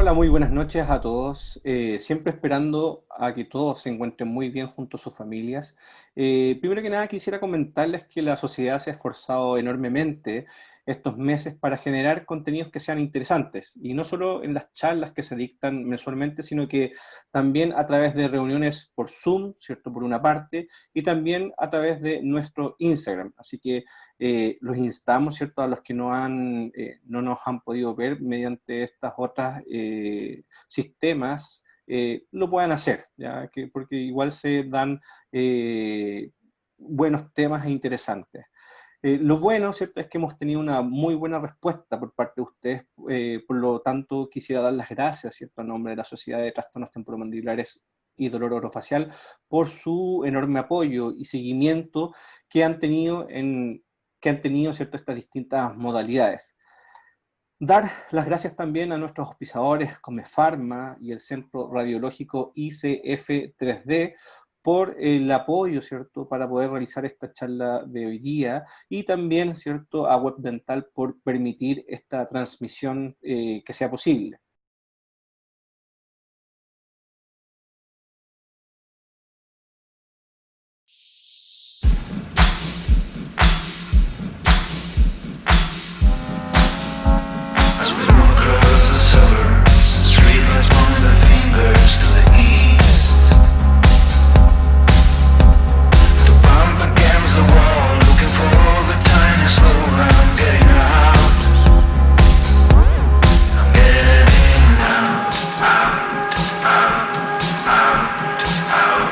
Hola, muy buenas noches a todos. Siempre esperando a que todos se encuentren muy bien junto a sus familias. Primero que nada, quisiera comentarles que la sociedad se ha esforzado enormemente estos meses para generar contenidos que sean interesantes, y no solo en las charlas que se dictan mensualmente, sino que también a través de reuniones por Zoom, ¿cierto? Por una parte, y también a través de nuestro Instagram. Así que los instamos, ¿cierto?, a los que no nos han podido ver mediante estas otras sistemas, lo puedan hacer, ¿ya? Porque igual se dan buenos temas e interesantes. Lo bueno, ¿cierto?, es que hemos tenido una muy buena respuesta por parte de ustedes, por lo tanto quisiera dar las gracias, ¿cierto?, en nombre de la Sociedad de Trastornos Temporomandibulares y Dolor Orofacial por su enorme apoyo y seguimiento que han tenido ¿cierto?, estas distintas modalidades. Dar las gracias también a nuestros auspiciadores Comefarma y el Centro Radiológico ICF3D por el apoyo, ¿cierto?, para poder realizar esta charla de hoy día, y también, ¿cierto?, a Web Dental por permitir esta transmisión que sea posible. As we move across the suburbs, streetlights point their fingers to the east. The bump against the wall, looking for the tiniest hole. I'm getting out. I'm getting out, out, out, out, out.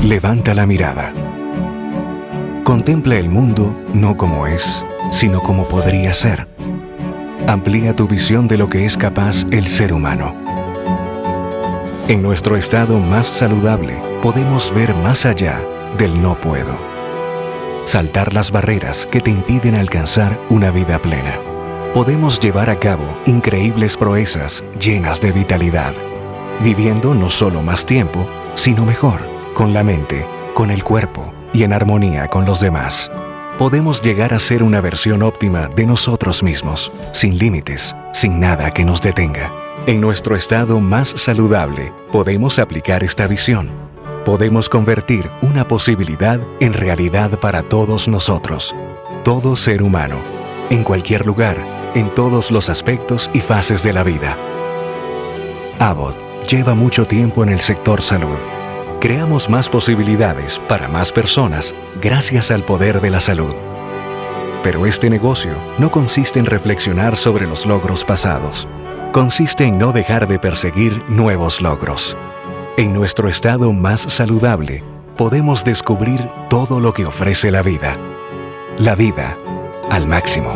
Levanta la mirada. Contempla el mundo no como es, sino como podría ser. Amplía tu visión de lo que es capaz el ser humano. En nuestro estado más saludable podemos ver más allá del no puedo. Saltar las barreras que te impiden alcanzar una vida plena. Podemos llevar a cabo increíbles proezas llenas de vitalidad, viviendo no solo más tiempo, sino mejor, con la mente, con el cuerpo y en armonía con los demás. Podemos llegar a ser una versión óptima de nosotros mismos, sin límites, sin nada que nos detenga. En nuestro estado más saludable, podemos aplicar esta visión. Podemos convertir una posibilidad en realidad para todos nosotros, todo ser humano, en cualquier lugar, en todos los aspectos y fases de la vida. Abbott lleva mucho tiempo en el sector salud. Creamos más posibilidades para más personas gracias al poder de la salud. Pero este negocio no consiste en reflexionar sobre los logros pasados. Consiste en no dejar de perseguir nuevos logros. En nuestro estado más saludable, podemos descubrir todo lo que ofrece la vida. La vida al máximo.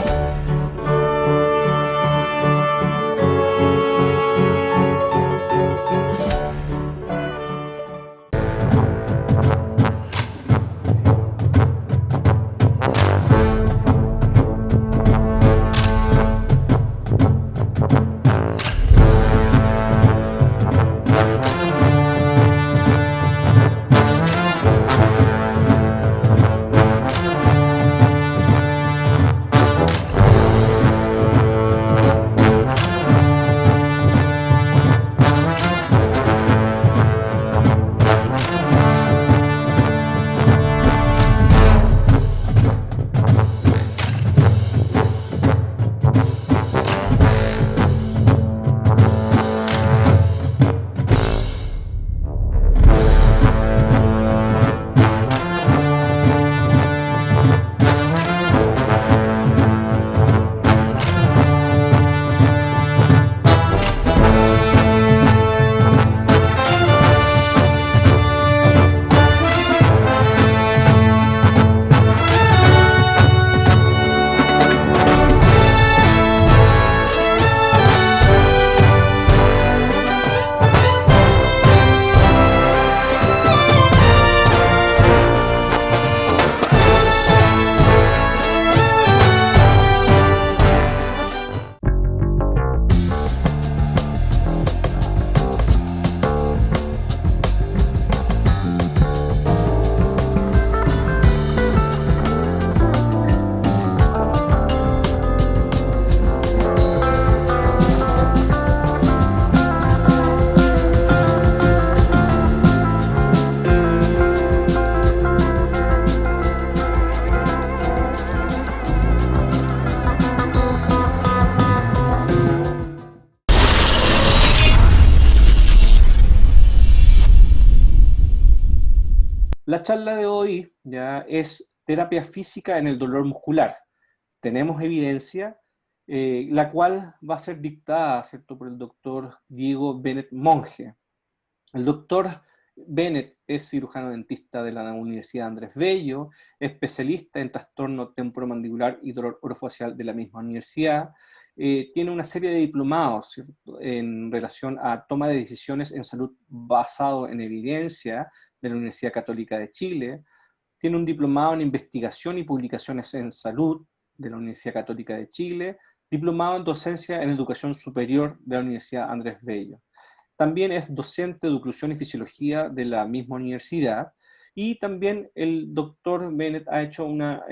La charla de hoy ya es terapia física en el dolor muscular. Tenemos evidencia, la cual va a ser dictada, ¿cierto?, por el doctor Diego Bennett Monge. El doctor Bennett es cirujano dentista de la Universidad Andrés Bello, especialista en trastorno temporomandibular y dolor orofacial de la misma universidad. Tiene una serie de diplomados, ¿cierto?, en relación a toma de decisiones en salud basado en evidencia de la Universidad Católica de Chile. Tiene un diplomado en investigación y publicaciones en salud de la Universidad Católica de Chile, diplomado en docencia en educación superior de la Universidad Andrés Bello. También es docente de oclusión y fisiología de la misma universidad, y también el doctor Bennett ha hecho una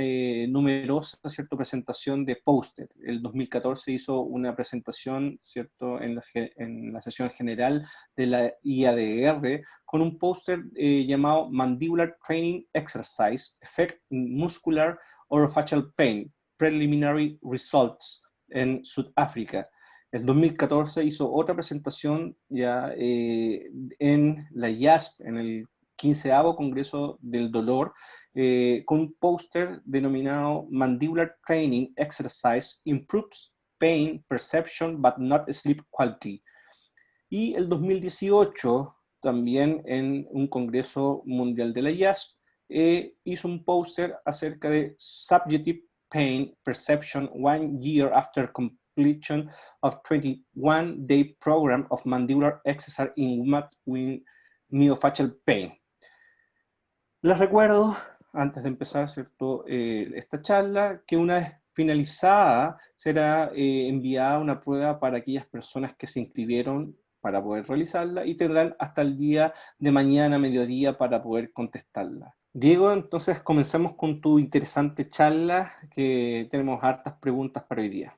numerosa, ¿cierto?, presentación de póster. El 2014 hizo una presentación, ¿cierto?, en la sesión general de la IADR con un póster llamado Mandibular Training Exercise, Effect in Muscular Orofacial Pain, Preliminary Results en Sudáfrica. En 2014 hizo otra presentación ya en la IASP, en el 15º Congreso del Dolor, con un póster denominado Mandibular Training Exercise Improves Pain Perception but not Sleep Quality. Y el 2018, también en un Congreso Mundial de la IASP, hizo un póster acerca de Subjective Pain Perception 1 year after completion of 21-day program of mandibular exercise in women with myofascial pain. Les recuerdo, antes de empezar, ¿cierto?, esta charla, que una vez finalizada será enviada una prueba para aquellas personas que se inscribieron para poder realizarla, y tendrán hasta el día de mañana, mediodía, para poder contestarla. Diego, entonces comencemos con tu interesante charla, que tenemos hartas preguntas para hoy día.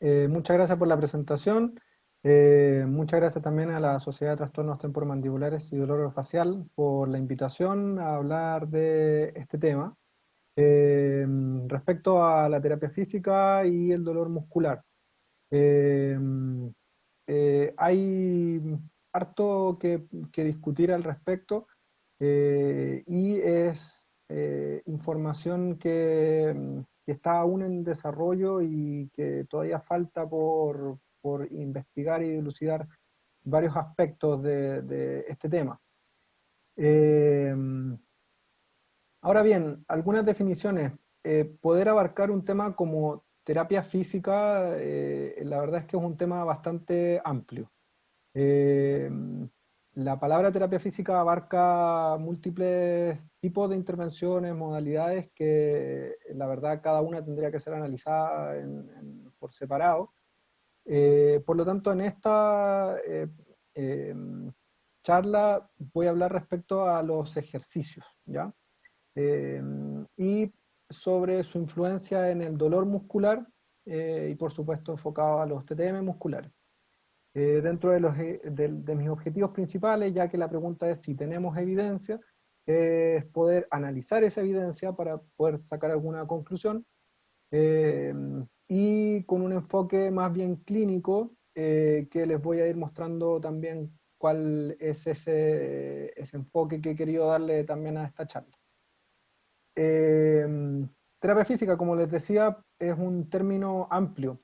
Muchas gracias por la presentación. Muchas gracias también a la Sociedad de Trastornos Temporomandibulares y Dolor Orofacial por la invitación a hablar de este tema respecto a la terapia física y el dolor muscular. Hay harto que discutir al respecto, y es información que está aún en desarrollo y que todavía falta por investigar y dilucidar varios aspectos de este tema. Ahora bien, algunas definiciones. Poder abarcar un tema como terapia física, la verdad es que es un tema bastante amplio. La palabra terapia física abarca múltiples tipos de intervenciones, modalidades, que la verdad cada una tendría que ser analizada por separado. Por lo tanto, en esta charla voy a hablar respecto a los ejercicios, ¿ya? Y sobre su influencia en el dolor muscular, y por supuesto enfocado a los TTM musculares. Dentro de mis objetivos principales, ya que la pregunta es si tenemos evidencia, es poder analizar esa evidencia para poder sacar alguna conclusión, y con un enfoque más bien clínico, que les voy a ir mostrando también cuál es ese enfoque que he querido darle también a esta charla. Terapia física, como les decía, es un término amplio.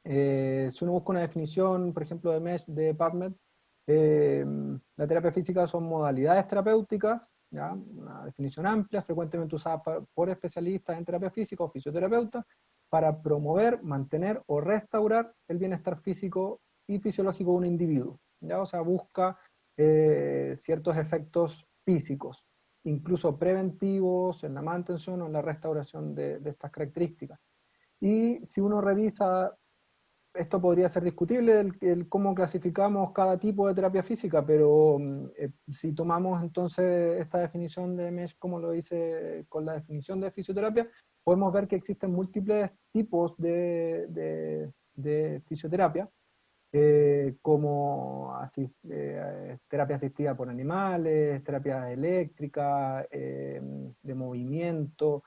Si uno busca una definición, por ejemplo, de MESH, de PubMed, la terapia física son modalidades terapéuticas, ¿ya? Una definición amplia, frecuentemente usada por especialistas en terapia física o fisioterapeutas, para promover, mantener o restaurar el bienestar físico y fisiológico de un individuo, ¿ya? O sea, busca ciertos efectos físicos, incluso preventivos, en la mantención o en la restauración de estas características. Y si uno revisa, esto podría ser discutible, el cómo clasificamos cada tipo de terapia física, pero si tomamos entonces esta definición de MESH, como lo hice con la definición de fisioterapia, podemos ver que existen múltiples tipos de fisioterapia, como terapia asistida por animales, terapia eléctrica, de movimiento,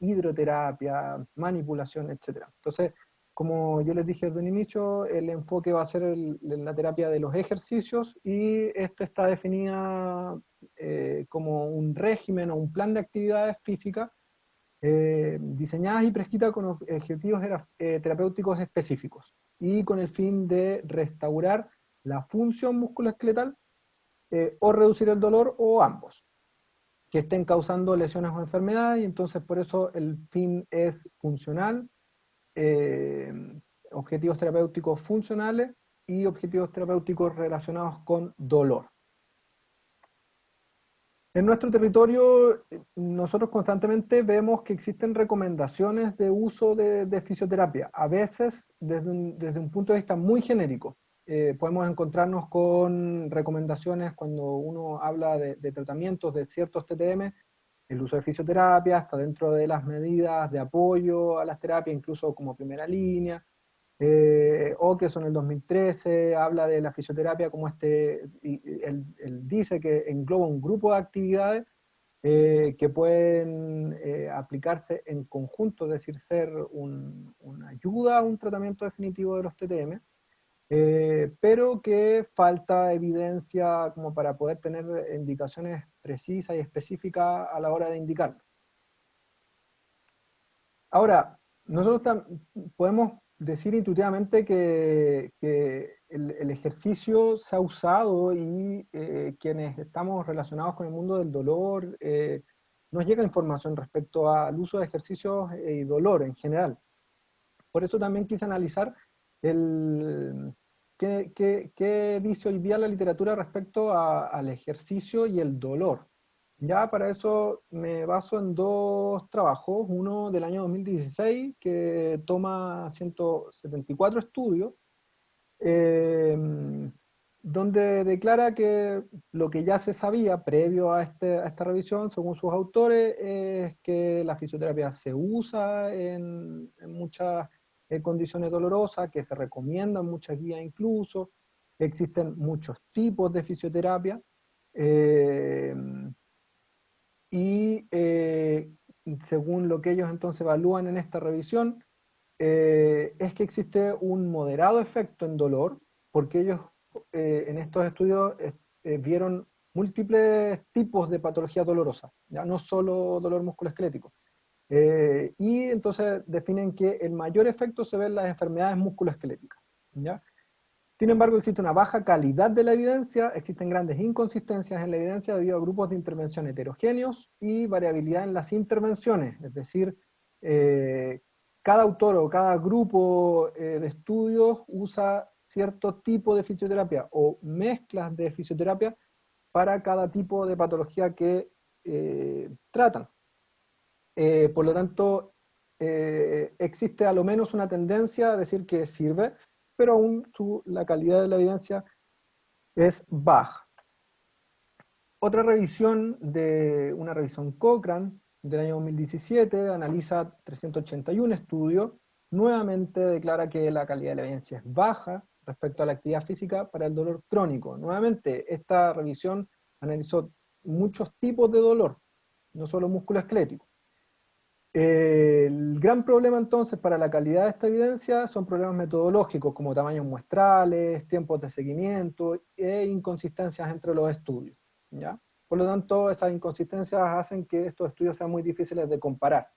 hidroterapia, manipulación, etc. Entonces, como yo les dije desde un inicio, el enfoque va a ser la terapia de los ejercicios, y esto está definida como un régimen o un plan de actividades físicas diseñadas y prescritas con objetivos terapéuticos específicos, y con el fin de restaurar la función musculoesqueletal o reducir el dolor, o ambos, que estén causando lesiones o enfermedades, y entonces por eso el fin es funcional, eh, objetivos terapéuticos funcionales y objetivos terapéuticos relacionados con dolor. En nuestro territorio, nosotros constantemente vemos que existen recomendaciones de uso de fisioterapia, a veces desde un punto de vista muy genérico. Podemos encontrarnos con recomendaciones cuando uno habla de tratamientos de ciertos TTM, el uso de fisioterapia está dentro de las medidas de apoyo a las terapias, incluso como primera línea. O que en el 2013 habla de la fisioterapia como él dice que engloba un grupo de actividades que pueden aplicarse en conjunto, es decir, ser una ayuda a un tratamiento definitivo de los TTM, pero que falta evidencia como para poder tener indicaciones precisas y específicas a la hora de indicarlo. Ahora, nosotros podemos decir intuitivamente que el ejercicio se ha usado, y quienes estamos relacionados con el mundo del dolor, nos llega información respecto al uso de ejercicios y dolor en general. Por eso también quise analizar qué dice hoy día la literatura respecto al ejercicio y el dolor. Ya para eso me baso en dos trabajos, uno del año 2016 que toma 174 estudios, donde declara que lo que ya se sabía previo a esta revisión, según sus autores, es que la fisioterapia se usa en muchas condiciones dolorosas, que se recomiendan muchas guías incluso, existen muchos tipos de fisioterapia, y según lo que ellos entonces evalúan en esta revisión, es que existe un moderado efecto en dolor, porque ellos en estos estudios vieron múltiples tipos de patología dolorosa, ya no solo dolor musculoesquelético. Y entonces definen que el mayor efecto se ve en las enfermedades musculoesqueléticas, ¿ya? Sin embargo, existe una baja calidad de la evidencia, existen grandes inconsistencias en la evidencia debido a grupos de intervención heterogéneos y variabilidad en las intervenciones, es decir, cada autor o cada grupo de estudios usa cierto tipo de fisioterapia o mezclas de fisioterapia para cada tipo de patología que tratan. Por lo tanto, existe a lo menos una tendencia a decir que sirve, pero aún la calidad de la evidencia es baja. Otra revisión, una revisión Cochrane del año 2017, analiza 381 estudios, nuevamente declara que la calidad de la evidencia es baja respecto a la actividad física para el dolor crónico. Nuevamente, esta revisión analizó muchos tipos de dolor, no solo musculoesquelético. El gran problema entonces para la calidad de esta evidencia son problemas metodológicos como tamaños muestrales, tiempos de seguimiento e inconsistencias entre los estudios, ¿ya? Por lo tanto, esas inconsistencias hacen que estos estudios sean muy difíciles de comparar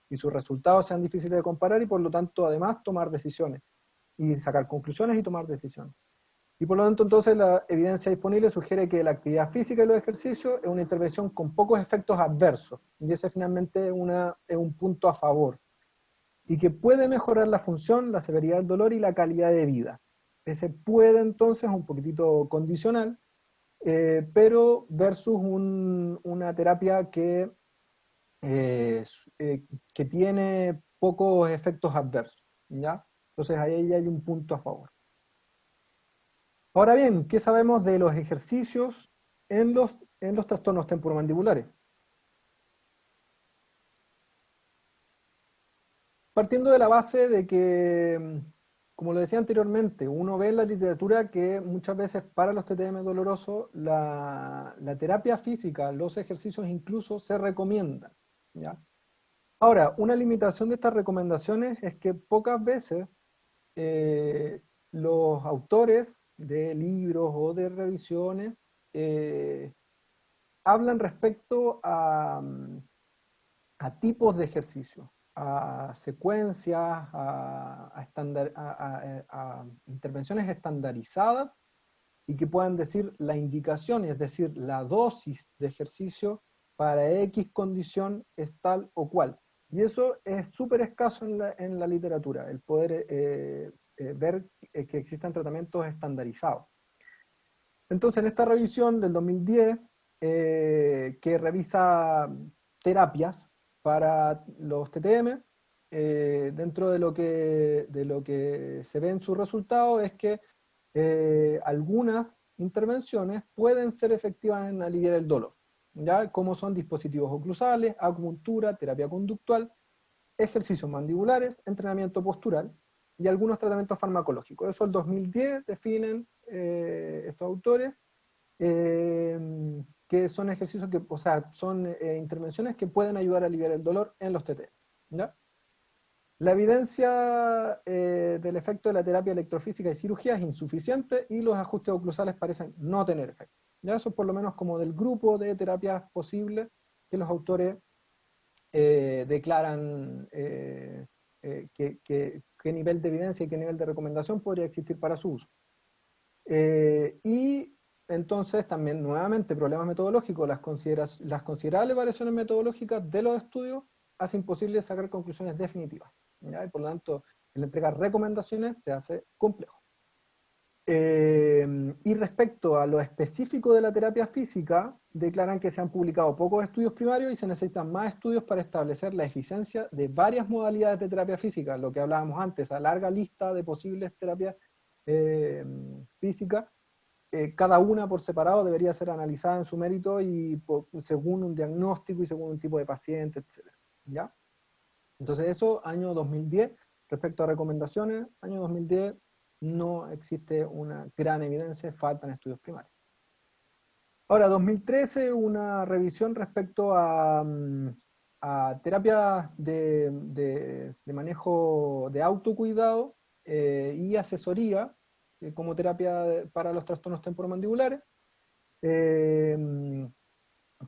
y sus resultados sean difíciles de comparar, y por lo tanto además tomar decisiones y sacar conclusiones y tomar decisiones. Y por lo tanto, entonces, la evidencia disponible sugiere que la actividad física y los ejercicios es una intervención con pocos efectos adversos, y ese finalmente es un punto a favor, y que puede mejorar la función, la severidad del dolor y la calidad de vida. Ese puede entonces un poquitito condicional, pero versus una terapia que tiene pocos efectos adversos, ¿ya? Entonces ahí hay un punto a favor. Ahora bien, ¿qué sabemos de los ejercicios en los trastornos temporomandibulares? Partiendo de la base de que, como lo decía anteriormente, uno ve en la literatura que muchas veces para los TTM dolorosos la terapia física, los ejercicios incluso se recomiendan, ¿ya? Ahora, una limitación de estas recomendaciones es que pocas veces los autores de libros o de revisiones hablan respecto a tipos de ejercicio, a secuencias, a intervenciones estandarizadas y que puedan decir la indicación, es decir, la dosis de ejercicio para X condición es tal o cual. Y eso es súper escaso en la literatura, el poder ver que existan tratamientos estandarizados. Entonces, en esta revisión del 2010, que revisa terapias para los TTM, dentro de lo que se ve en su resultado es que algunas intervenciones pueden ser efectivas en aliviar el dolor, ¿ya? Como son dispositivos oclusales, acupuntura, terapia conductual, ejercicios mandibulares, entrenamiento postural y algunos tratamientos farmacológicos. Eso el 2010 definen estos autores, que son ejercicios que, o sea, son intervenciones que pueden ayudar a aliviar el dolor en los TT, ¿ya? La evidencia del efecto de la terapia electrofísica y cirugía es insuficiente y los ajustes oclusales parecen no tener efecto. ¿Ya? Eso por lo menos como del grupo de terapias posibles que los autores declaran qué nivel de evidencia y qué nivel de recomendación podría existir para su uso. Y entonces también nuevamente problemas metodológicos, las considerables variaciones metodológicas de los estudios hacen imposible sacar conclusiones definitivas, ¿ya? Y por lo tanto el entregar recomendaciones se hace complejo. Y respecto a lo específico de la terapia física, declaran que se han publicado pocos estudios primarios y se necesitan más estudios para establecer la eficiencia de varias modalidades de terapia física, lo que hablábamos antes, a larga lista de posibles terapias físicas. Cada una por separado debería ser analizada en su mérito y según un diagnóstico y según un tipo de paciente, etc. ¿Ya? Entonces eso, año 2010, respecto a recomendaciones, año 2010 no existe una gran evidencia, faltan estudios primarios. Ahora, 2013, una revisión respecto a terapias de manejo de autocuidado y asesoría como terapia para los trastornos temporomandibulares, que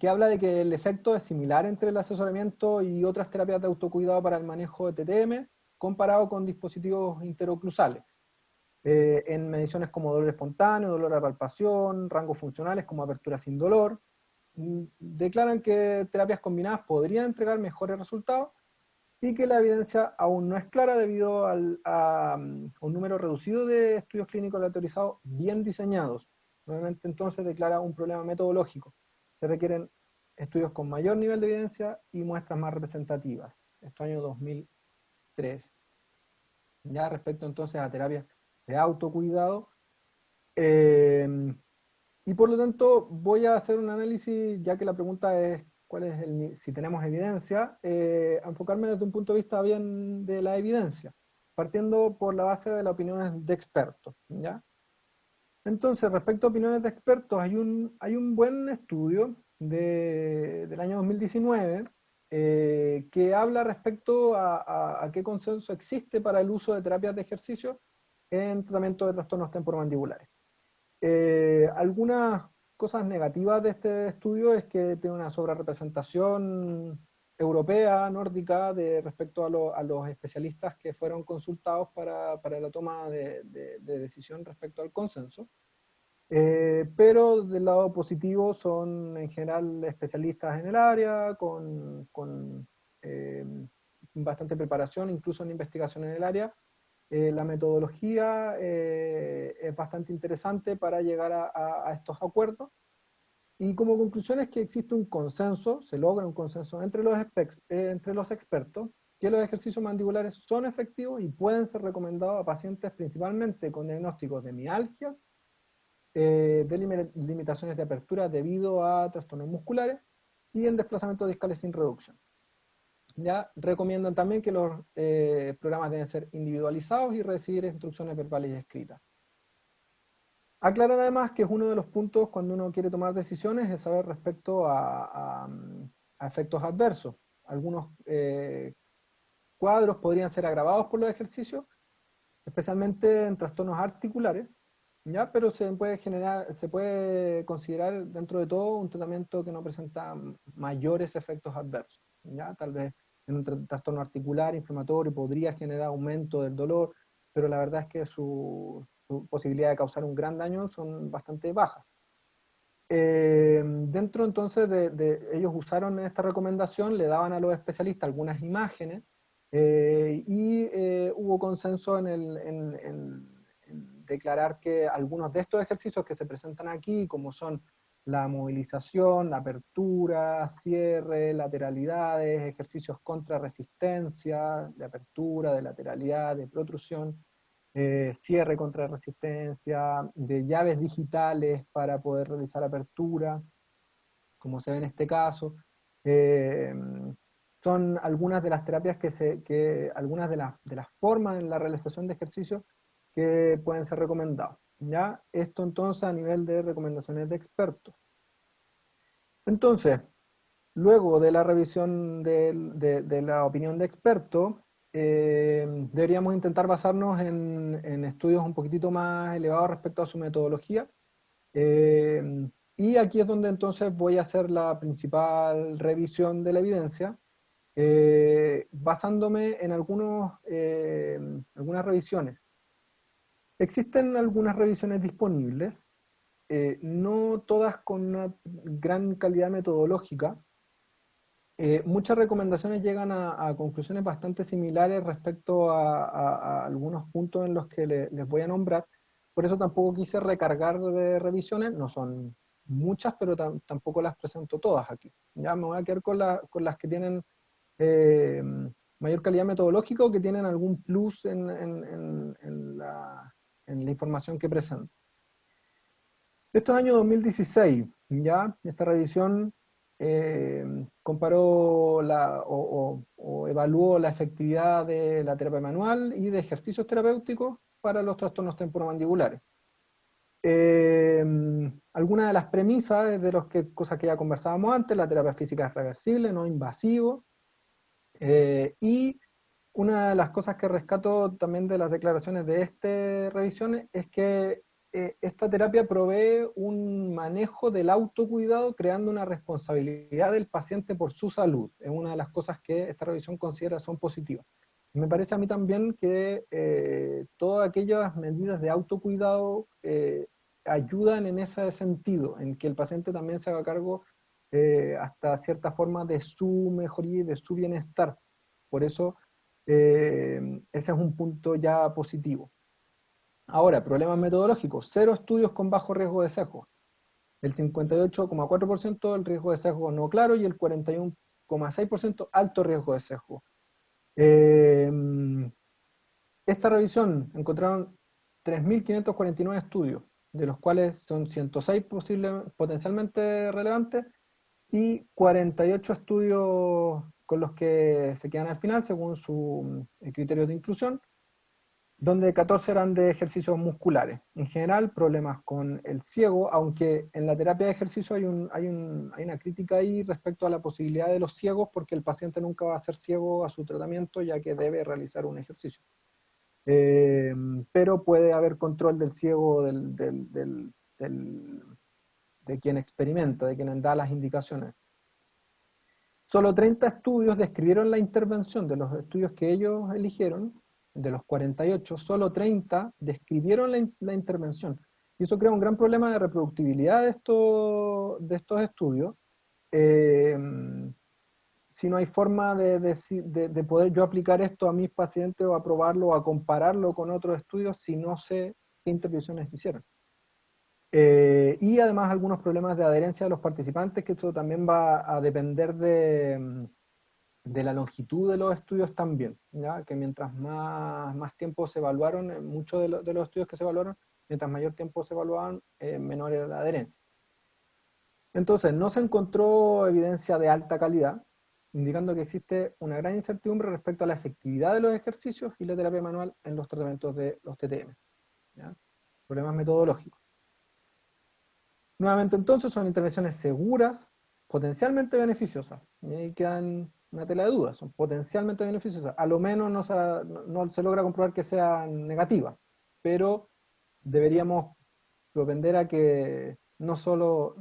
habla de que el efecto es similar entre el asesoramiento y otras terapias de autocuidado para el manejo de TTM, comparado con dispositivos interoclusales, en mediciones como dolor espontáneo, dolor a palpación, rangos funcionales como apertura sin dolor. Declaran que terapias combinadas podrían entregar mejores resultados y que la evidencia aún no es clara debido a un número reducido de estudios clínicos aleatorizados bien diseñados. Nuevamente entonces declara un problema metodológico. Se requieren estudios con mayor nivel de evidencia y muestras más representativas. Esto año 2003. Ya respecto entonces a terapias de autocuidado. Y por lo tanto voy a hacer un análisis, ya que la pregunta es si tenemos evidencia, a enfocarme desde un punto de vista bien de la evidencia, partiendo por la base de las opiniones de expertos, ¿ya? Entonces, respecto a opiniones de expertos, hay un buen estudio del año 2019 que habla respecto a qué consenso existe para el uso de terapias de ejercicio en tratamiento de trastornos temporomandibulares. Algunas cosas negativas de este estudio es que tiene una sobrerepresentación europea, nórdica, respecto a los especialistas que fueron consultados para la toma de decisión respecto al consenso. Pero del lado positivo son en general especialistas en el área, con bastante preparación, incluso en investigación en el área. La metodología es bastante interesante para llegar a estos acuerdos. Y como conclusión es que existe un consenso, se logra un consenso entre los expertos, que los ejercicios mandibulares son efectivos y pueden ser recomendados a pacientes principalmente con diagnósticos de mialgia, de limitaciones de apertura debido a trastornos musculares y en desplazamientos discales sin reducción. Ya recomiendan también que los programas deben ser individualizados y recibir instrucciones verbales y escritas. Aclaran además que es uno de los puntos cuando uno quiere tomar decisiones es saber respecto a efectos adversos. Algunos cuadros podrían ser agravados por los ejercicios especialmente en trastornos articulares, ¿ya? Pero se puede considerar dentro de todo un tratamiento que no presenta mayores efectos adversos, ¿ya? Tal vez en un trastorno articular inflamatorio podría generar aumento del dolor, pero la verdad es que su posibilidad de causar un gran daño son bastante bajas. Dentro entonces ellos usaron esta recomendación, le daban a los especialistas algunas imágenes, y hubo consenso en declarar que algunos de estos ejercicios que se presentan aquí, como son la movilización, la apertura, cierre, lateralidades, ejercicios contra resistencia, de apertura, de lateralidad, de protrusión, cierre contra resistencia, de llaves digitales para poder realizar apertura, como se ve en este caso. Son algunas de las terapias algunas de las formas en la realización de ejercicios que pueden ser recomendados, ¿ya? Esto entonces a nivel de recomendaciones de expertos. Entonces, luego de la revisión de la opinión de expertos, deberíamos intentar basarnos en estudios un poquitito más elevados respecto a su metodología. Y aquí es donde entonces voy a hacer la principal revisión de la evidencia, basándome en algunas revisiones. Existen algunas revisiones disponibles, no todas con una gran calidad metodológica. Muchas recomendaciones llegan a conclusiones bastante similares respecto a algunos puntos en los que les voy a nombrar. Por eso tampoco quise recargar de revisiones, no son muchas, pero tampoco las presento todas aquí. Ya me voy a quedar con las que tienen mayor calidad metodológica o que tienen algún plus en la información que presento. Esto es año 2016, ya, esta revisión comparó o evaluó la efectividad de la terapia manual y de ejercicios terapéuticos para los trastornos temporomandibulares. Algunas de las premisas de cosas que ya conversábamos antes: la terapia física es reversible, no invasivo, y una de las cosas que rescato también de las declaraciones de esta revisión es que esta terapia provee un manejo del autocuidado, creando una responsabilidad del paciente por su salud. Es una de las cosas que esta revisión considera son positivas. Me parece a mí también que todas aquellas medidas de autocuidado ayudan en ese sentido, en que el paciente también se haga cargo hasta cierta forma de su mejoría y de su bienestar. Por eso ese es un punto ya positivo. Ahora, problemas metodológicos: 0 estudios con bajo riesgo de sesgo, el 58,4% el riesgo de sesgo no claro y el 41,6% alto riesgo de sesgo. Esta revisión encontraron 3.549 estudios, de los cuales son 106 potencialmente relevantes y 48 estudios con los que se quedan al final según su criterio de inclusión, donde 14 eran de ejercicios musculares. En general, problemas con el ciego, aunque en la terapia de ejercicio hay una crítica ahí respecto a la posibilidad de los ciegos, porque el paciente nunca va a ser ciego a su tratamiento, ya que debe realizar un ejercicio. Pero puede haber control del ciego, de quien experimenta, de quien da las indicaciones. Solo 30 estudios describieron la intervención. De los estudios que ellos eligieron, de los 48, solo 30 describieron la intervención. Y eso crea un gran problema de reproductibilidad de estos estudios. Si no hay forma de poder yo aplicar esto a mis pacientes o aprobarlo o a compararlo con otros estudios si no sé qué intervenciones hicieron. Y además algunos problemas de adherencia de los participantes, que esto también va a depender de la longitud de los estudios también, ¿ya? Que mientras más tiempo se evaluaron, muchos de los estudios que se evaluaron, mientras mayor tiempo se evaluaban, menor era la adherencia. Entonces, no se encontró evidencia de alta calidad, indicando que existe una gran incertidumbre respecto a la efectividad de los ejercicios y la terapia manual en los tratamientos de los TTM, ¿ya? Problemas metodológicos. Nuevamente entonces son intervenciones seguras, potencialmente beneficiosas, y ahí quedan una tela de dudas, son potencialmente beneficiosas. A lo menos no se logra comprobar que sean negativas, pero deberíamos propender a que no solo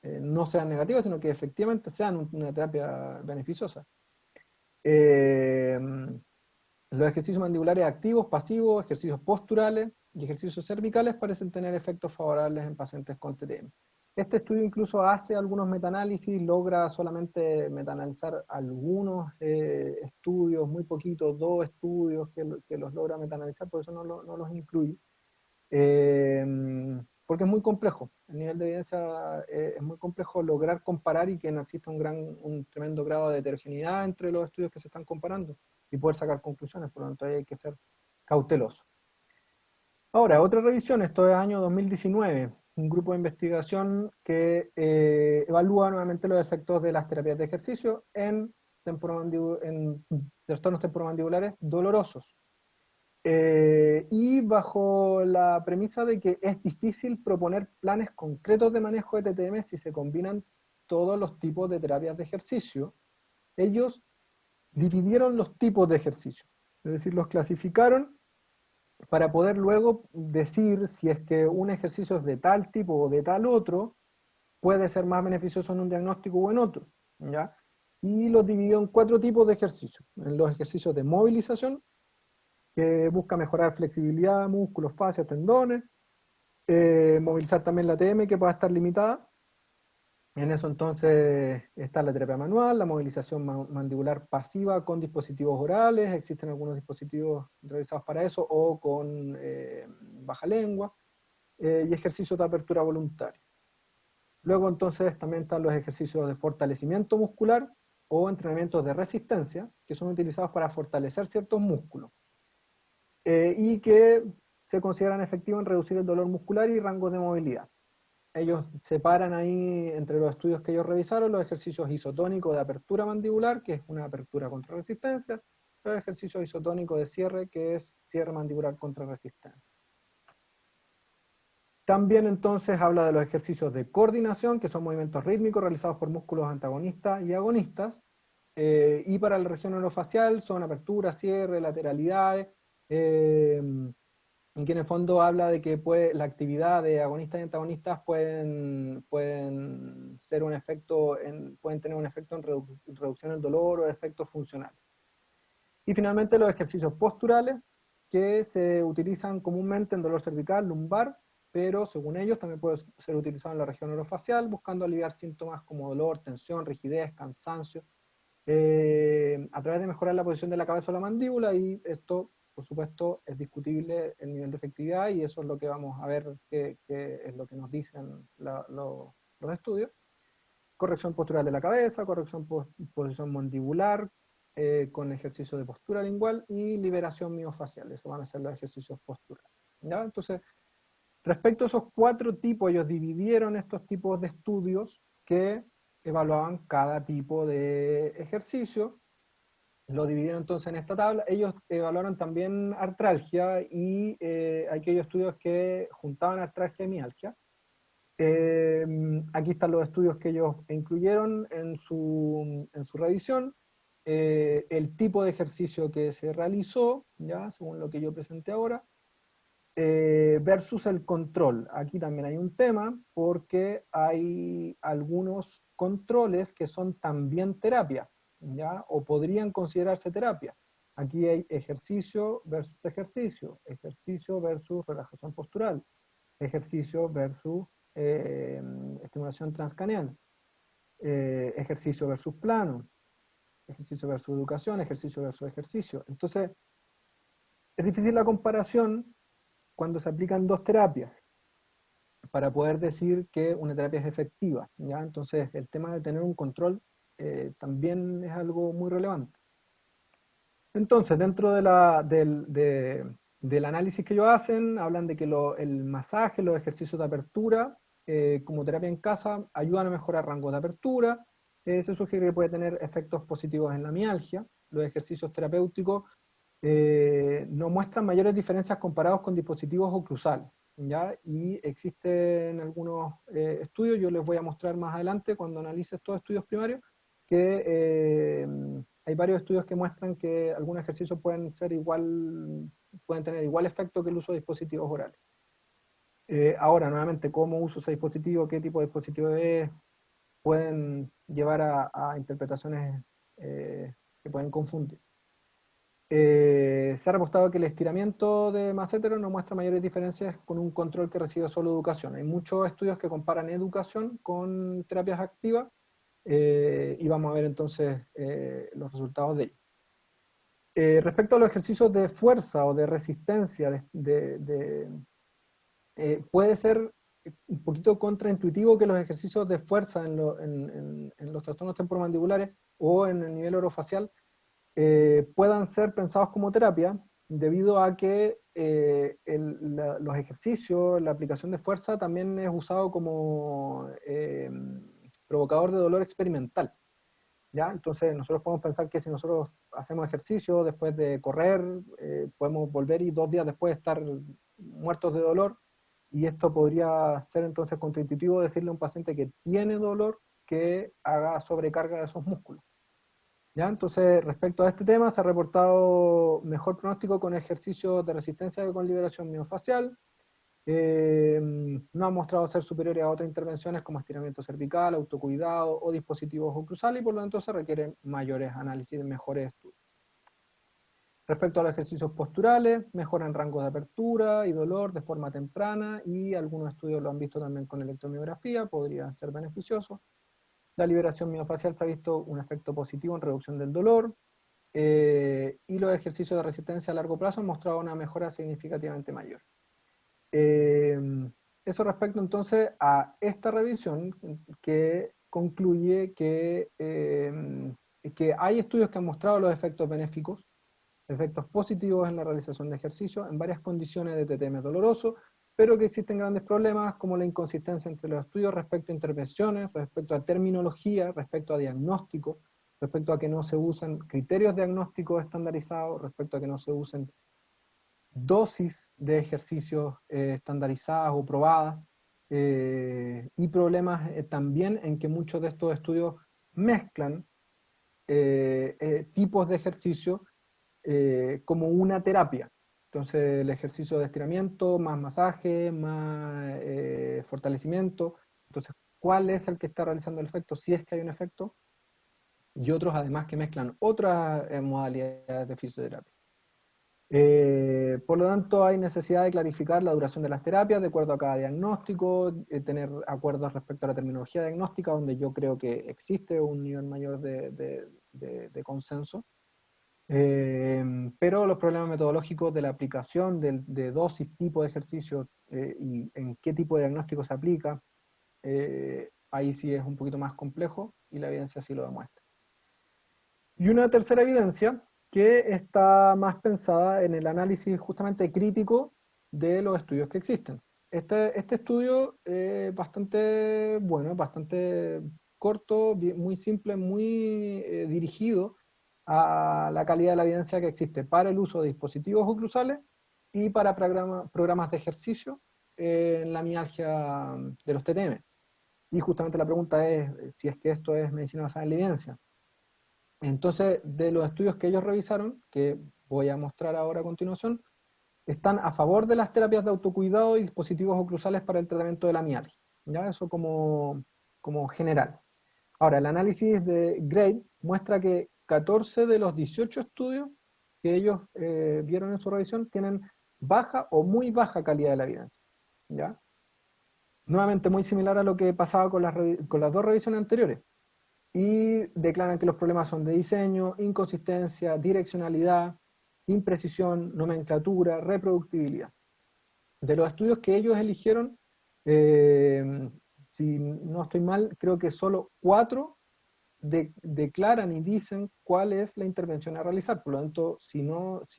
no sean negativas, sino que efectivamente sean una terapia beneficiosa. Los ejercicios mandibulares activos, pasivos, ejercicios posturales y ejercicios cervicales parecen tener efectos favorables en pacientes con TTM. Este estudio incluso hace algunos metaanálisis, logra solamente metaanalizar algunos estudios, muy poquitos, 2 estudios que los logra metaanalizar, por eso no los incluye. Porque es muy complejo, el nivel de evidencia es muy complejo lograr comparar y que no exista un tremendo grado de heterogeneidad entre los estudios que se están comparando y poder sacar conclusiones, por lo tanto hay que ser cauteloso. Ahora, otra revisión, esto es año 2019, un grupo de investigación que evalúa nuevamente los efectos de las terapias de ejercicio en trastornos temporomandibulares dolorosos. Y bajo la premisa de que es difícil proponer planes concretos de manejo de TTM si se combinan todos los tipos de terapias de ejercicio, ellos dividieron los tipos de ejercicio, es decir, los clasificaron para poder luego decir si es que un ejercicio es de tal tipo o de tal otro, puede ser más beneficioso en un diagnóstico o en otro, ¿ya? Y los dividió en 4 tipos de ejercicios. En los ejercicios de movilización, que busca mejorar flexibilidad, músculos, fascias, tendones, movilizar también la TM que pueda estar limitada. En eso entonces está la terapia manual, la movilización mandibular pasiva con dispositivos orales, existen algunos dispositivos realizados para eso, o con baja lengua, y ejercicios de apertura voluntaria. Luego entonces también están los ejercicios de fortalecimiento muscular o entrenamientos de resistencia, que son utilizados para fortalecer ciertos músculos, y que se consideran efectivos en reducir el dolor muscular y rangos de movilidad. Ellos separan ahí, entre los estudios que ellos revisaron, los ejercicios isotónicos de apertura mandibular, que es una apertura contra resistencia, los ejercicios isotónicos de cierre, que es cierre mandibular contra resistencia. También entonces habla de los ejercicios de coordinación, que son movimientos rítmicos realizados por músculos antagonistas y agonistas, y para la región orofacial son apertura, cierre, lateralidades, y que en el fondo habla de que la actividad de agonistas y antagonistas pueden tener un efecto en reducción del dolor o efectos funcionales. Y finalmente los ejercicios posturales, que se utilizan comúnmente en dolor cervical, lumbar, pero según ellos también puede ser utilizado en la región orofacial, buscando aliviar síntomas como dolor, tensión, rigidez, cansancio, a través de mejorar la posición de la cabeza o la mandíbula, y esto por supuesto es discutible el nivel de efectividad, y eso es lo que vamos a ver que es lo que nos dicen los estudios. Corrección postural de la cabeza, posición mandibular, con ejercicio de postura lingual y liberación miofacial. Eso van a ser los ejercicios posturales, ¿ya? Entonces, respecto a esos 4 tipos, ellos dividieron estos tipos de estudios que evaluaban cada tipo de ejercicio. Lo dividieron entonces en esta tabla. Ellos evaluaron también artralgia y aquellos estudios que juntaban artralgia y mialgia. Aquí están los estudios que ellos incluyeron en su revisión. El tipo de ejercicio que se realizó, ya según lo que yo presenté ahora, versus el control. Aquí también hay un tema, porque hay algunos controles que son también terapia, ¿ya? O podrían considerarse terapia. Aquí hay ejercicio versus ejercicio versus relajación postural, ejercicio versus estimulación transcraneal, ejercicio versus plano, ejercicio versus educación, ejercicio versus ejercicio. Entonces, es difícil la comparación cuando se aplican 2 terapias para poder decir que una terapia es efectiva, ¿ya? Entonces, el tema de tener un control también es algo muy relevante. Entonces, dentro del análisis que ellos hacen, hablan de que el masaje, los ejercicios de apertura, como terapia en casa, ayudan a mejorar rangos de apertura. Se sugiere que puede tener efectos positivos en la mialgia. Los ejercicios terapéuticos no muestran mayores diferencias comparados con dispositivos oclusales, ¿ya? Y existen algunos estudios, yo les voy a mostrar más adelante cuando analice estos estudios primarios, que hay varios estudios que muestran que algunos ejercicios pueden tener igual efecto que el uso de dispositivos orales. Ahora, nuevamente, cómo uso ese dispositivo, qué tipo de dispositivo es, pueden llevar a interpretaciones que pueden confundir. Se ha reportado que el estiramiento de massetero no muestra mayores diferencias con un control que recibe solo educación. Hay muchos estudios que comparan educación con terapias activas, y vamos a ver entonces los resultados de ello. Respecto a los ejercicios de fuerza o de resistencia, puede ser un poquito contraintuitivo que los ejercicios de fuerza en los trastornos temporomandibulares o en el nivel orofacial puedan ser pensados como terapia, debido a que los ejercicios, la aplicación de fuerza también es usado como provocador de dolor experimental. ¿Ya? Entonces nosotros podemos pensar que si nosotros hacemos ejercicio después de correr, podemos volver y 2 días después estar muertos de dolor, y esto podría ser entonces contraintuitivo decirle a un paciente que tiene dolor que haga sobrecarga de esos músculos. ¿Ya? Entonces, respecto a este tema, se ha reportado mejor pronóstico con ejercicios de resistencia que con liberación miofacial. No ha mostrado ser superiores a otras intervenciones como estiramiento cervical, autocuidado o dispositivos oclusales, y por lo tanto se requieren mayores análisis, mejores estudios. Respecto a los ejercicios posturales, mejoran rangos de apertura y dolor de forma temprana, y algunos estudios lo han visto también con electromiografía, podría ser beneficioso. La liberación miofacial se ha visto un efecto positivo en reducción del dolor, y los ejercicios de resistencia a largo plazo han mostrado una mejora significativamente mayor. Eso respecto entonces a esta revisión, que concluye que hay estudios que han mostrado los efectos benéficos, efectos positivos en la realización de ejercicio en varias condiciones de TTM doloroso, pero que existen grandes problemas como la inconsistencia entre los estudios respecto a intervenciones, respecto a terminología, respecto a diagnóstico, respecto a que no se usan criterios diagnósticos estandarizados, respecto a que no se usen dosis de ejercicios estandarizadas o probadas, y problemas también en que muchos de estos estudios mezclan tipos de ejercicio como una terapia. Entonces el ejercicio de estiramiento, más masaje, más fortalecimiento. Entonces, ¿cuál es el que está realizando el efecto? Si es que hay un efecto. Y otros además que mezclan otras modalidades de fisioterapia. Por lo tanto, hay necesidad de clarificar la duración de las terapias de acuerdo a cada diagnóstico, tener acuerdos respecto a la terminología diagnóstica, donde yo creo que existe un nivel mayor de consenso. Pero los problemas metodológicos de la aplicación de dosis, tipo de ejercicio, y en qué tipo de diagnóstico se aplica, ahí sí es un poquito más complejo, y la evidencia sí lo demuestra. Y una tercera evidencia que está más pensada en el análisis justamente crítico de los estudios que existen. Este estudio es bastante bueno, bastante corto, muy simple, muy dirigido a la calidad de la evidencia que existe para el uso de dispositivos oclusales y para programas de ejercicio en la mialgia de los TTM. Y justamente la pregunta es si es que esto es medicina basada en la evidencia. Entonces, de los estudios que ellos revisaron, que voy a mostrar ahora a continuación, están a favor de las terapias de autocuidado y dispositivos oclusales para el tratamiento de la mialgia. ¿Ya? Eso como general. Ahora, el análisis de Gray muestra que 14 de los 18 estudios que ellos vieron en su revisión tienen baja o muy baja calidad de la evidencia. ¿Ya? Nuevamente muy similar a lo que pasaba con las 2 revisiones anteriores. Y declaran que los problemas son de diseño, inconsistencia, direccionalidad, imprecisión, nomenclatura, reproductibilidad. De los estudios que ellos eligieron, si no estoy mal, creo que solo 4 declaran y dicen cuál es la intervención a realizar. Por lo tanto, si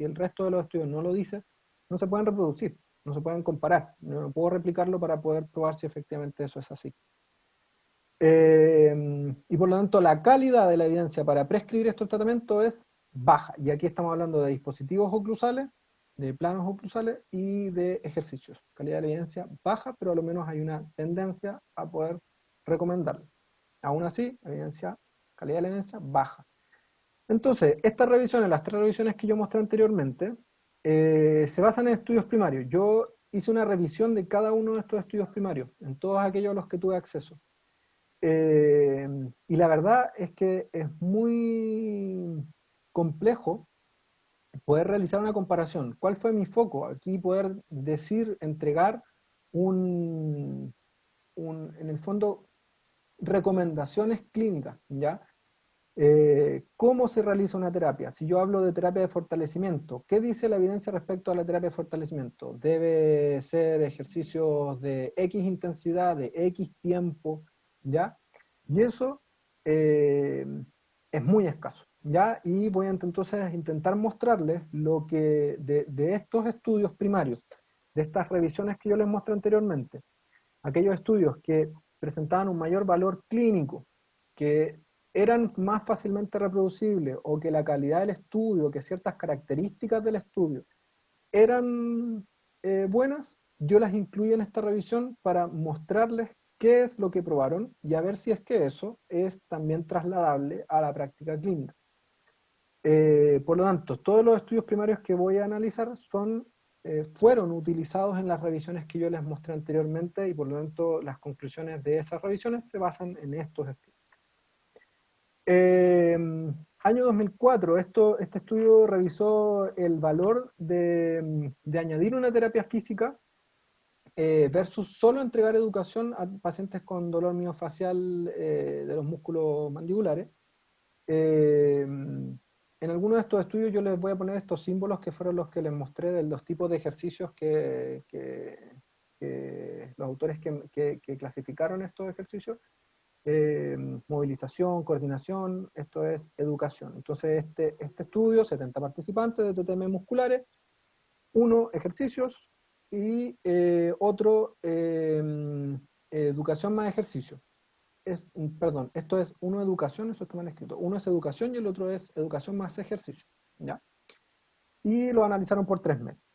el resto de los estudios no lo dice, no se pueden reproducir, no se pueden comparar. No puedo replicarlo para poder probar si efectivamente eso es así. Y por lo tanto la calidad de la evidencia para prescribir estos tratamientos es baja, y aquí estamos hablando de dispositivos oclusales, de planos oclusales y de ejercicios. Calidad de la evidencia baja, pero a lo menos hay una tendencia a poder recomendarlo. Aún así, evidencia calidad de la evidencia baja. Entonces, estas revisiones, las 3 revisiones que yo mostré anteriormente, se basan en estudios primarios. Yo hice una revisión de cada uno de estos estudios primarios, en todos aquellos a los que tuve acceso. Y la verdad es que es muy complejo poder realizar una comparación. ¿Cuál fue mi foco? Aquí poder decir, entregar en el fondo, recomendaciones clínicas, ¿ya? ¿Cómo se realiza una terapia? Si yo hablo de terapia de fortalecimiento, ¿qué dice la evidencia respecto a la terapia de fortalecimiento? Debe ser ejercicios de X intensidad, de X tiempo, ¿ya? Y eso es muy escaso, ¿ya? Y voy a entonces intentar mostrarles lo que de estos estudios primarios, de estas revisiones que yo les mostré anteriormente, aquellos estudios que presentaban un mayor valor clínico, que eran más fácilmente reproducibles, o que la calidad del estudio, que ciertas características del estudio eran buenas, yo las incluí en esta revisión para mostrarles qué es lo que probaron y a ver si es que eso es también trasladable a la práctica clínica. Por lo tanto, todos los estudios primarios que voy a analizar fueron utilizados en las revisiones que yo les mostré anteriormente, y por lo tanto las conclusiones de esas revisiones se basan en estos estudios. Año 2004, este estudio revisó el valor de añadir una terapia física versus solo entregar educación a pacientes con dolor miofacial de los músculos mandibulares. En algunos de estos estudios yo les voy a poner estos símbolos que fueron los que les mostré de los tipos de ejercicios que los autores que clasificaron estos ejercicios. Movilización, coordinación, esto es educación. Entonces este estudio, 70 participantes de TTM musculares, 1 ejercicios y otro educación más ejercicio. Perdón, esto es 1 educación, eso está mal escrito. 1 es educación y el otro es educación más ejercicio, ¿ya? Y lo analizaron por 3 meses.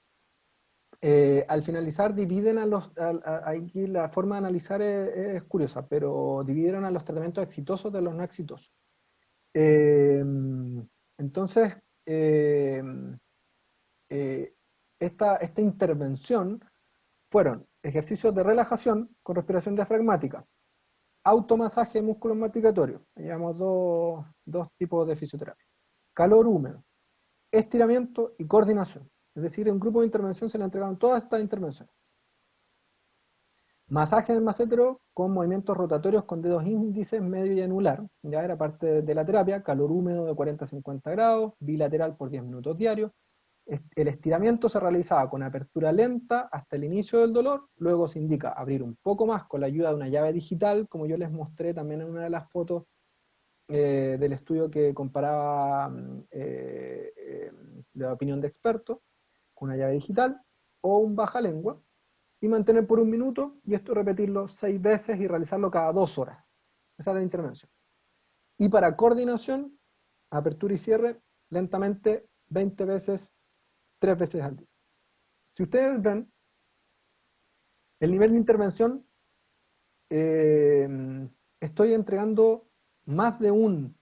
Al finalizar dividen aquí la forma de analizar es curiosa, pero dividieron a los tratamientos exitosos de los no exitosos. Entonces, esta intervención fueron ejercicios de relajación con respiración diafragmática, automasaje de músculos masticatorios, llamamos dos tipos de fisioterapia, calor húmedo, estiramiento y coordinación. Es decir, en un grupo de intervención se le entregaron todas estas intervenciones. Masaje del macétero con movimientos rotatorios con dedos índices, medio y anular. Ya era parte de la terapia. Calor húmedo de 40 a 50 grados, bilateral por 10 minutos diarios. El estiramiento se realizaba con apertura lenta hasta el inicio del dolor. Luego se indica abrir un poco más con la ayuda de una llave digital, como yo les mostré también en una de las fotos del estudio que comparaba la opinión de expertos, una llave digital o un baja lengua, y mantener por 1 minuto, y esto repetirlo 6 veces y realizarlo cada 2 horas. Esa es la intervención. Y para coordinación, apertura y cierre, lentamente 20 veces, 3 veces al día. Si ustedes ven, el nivel de intervención, estoy entregando más de un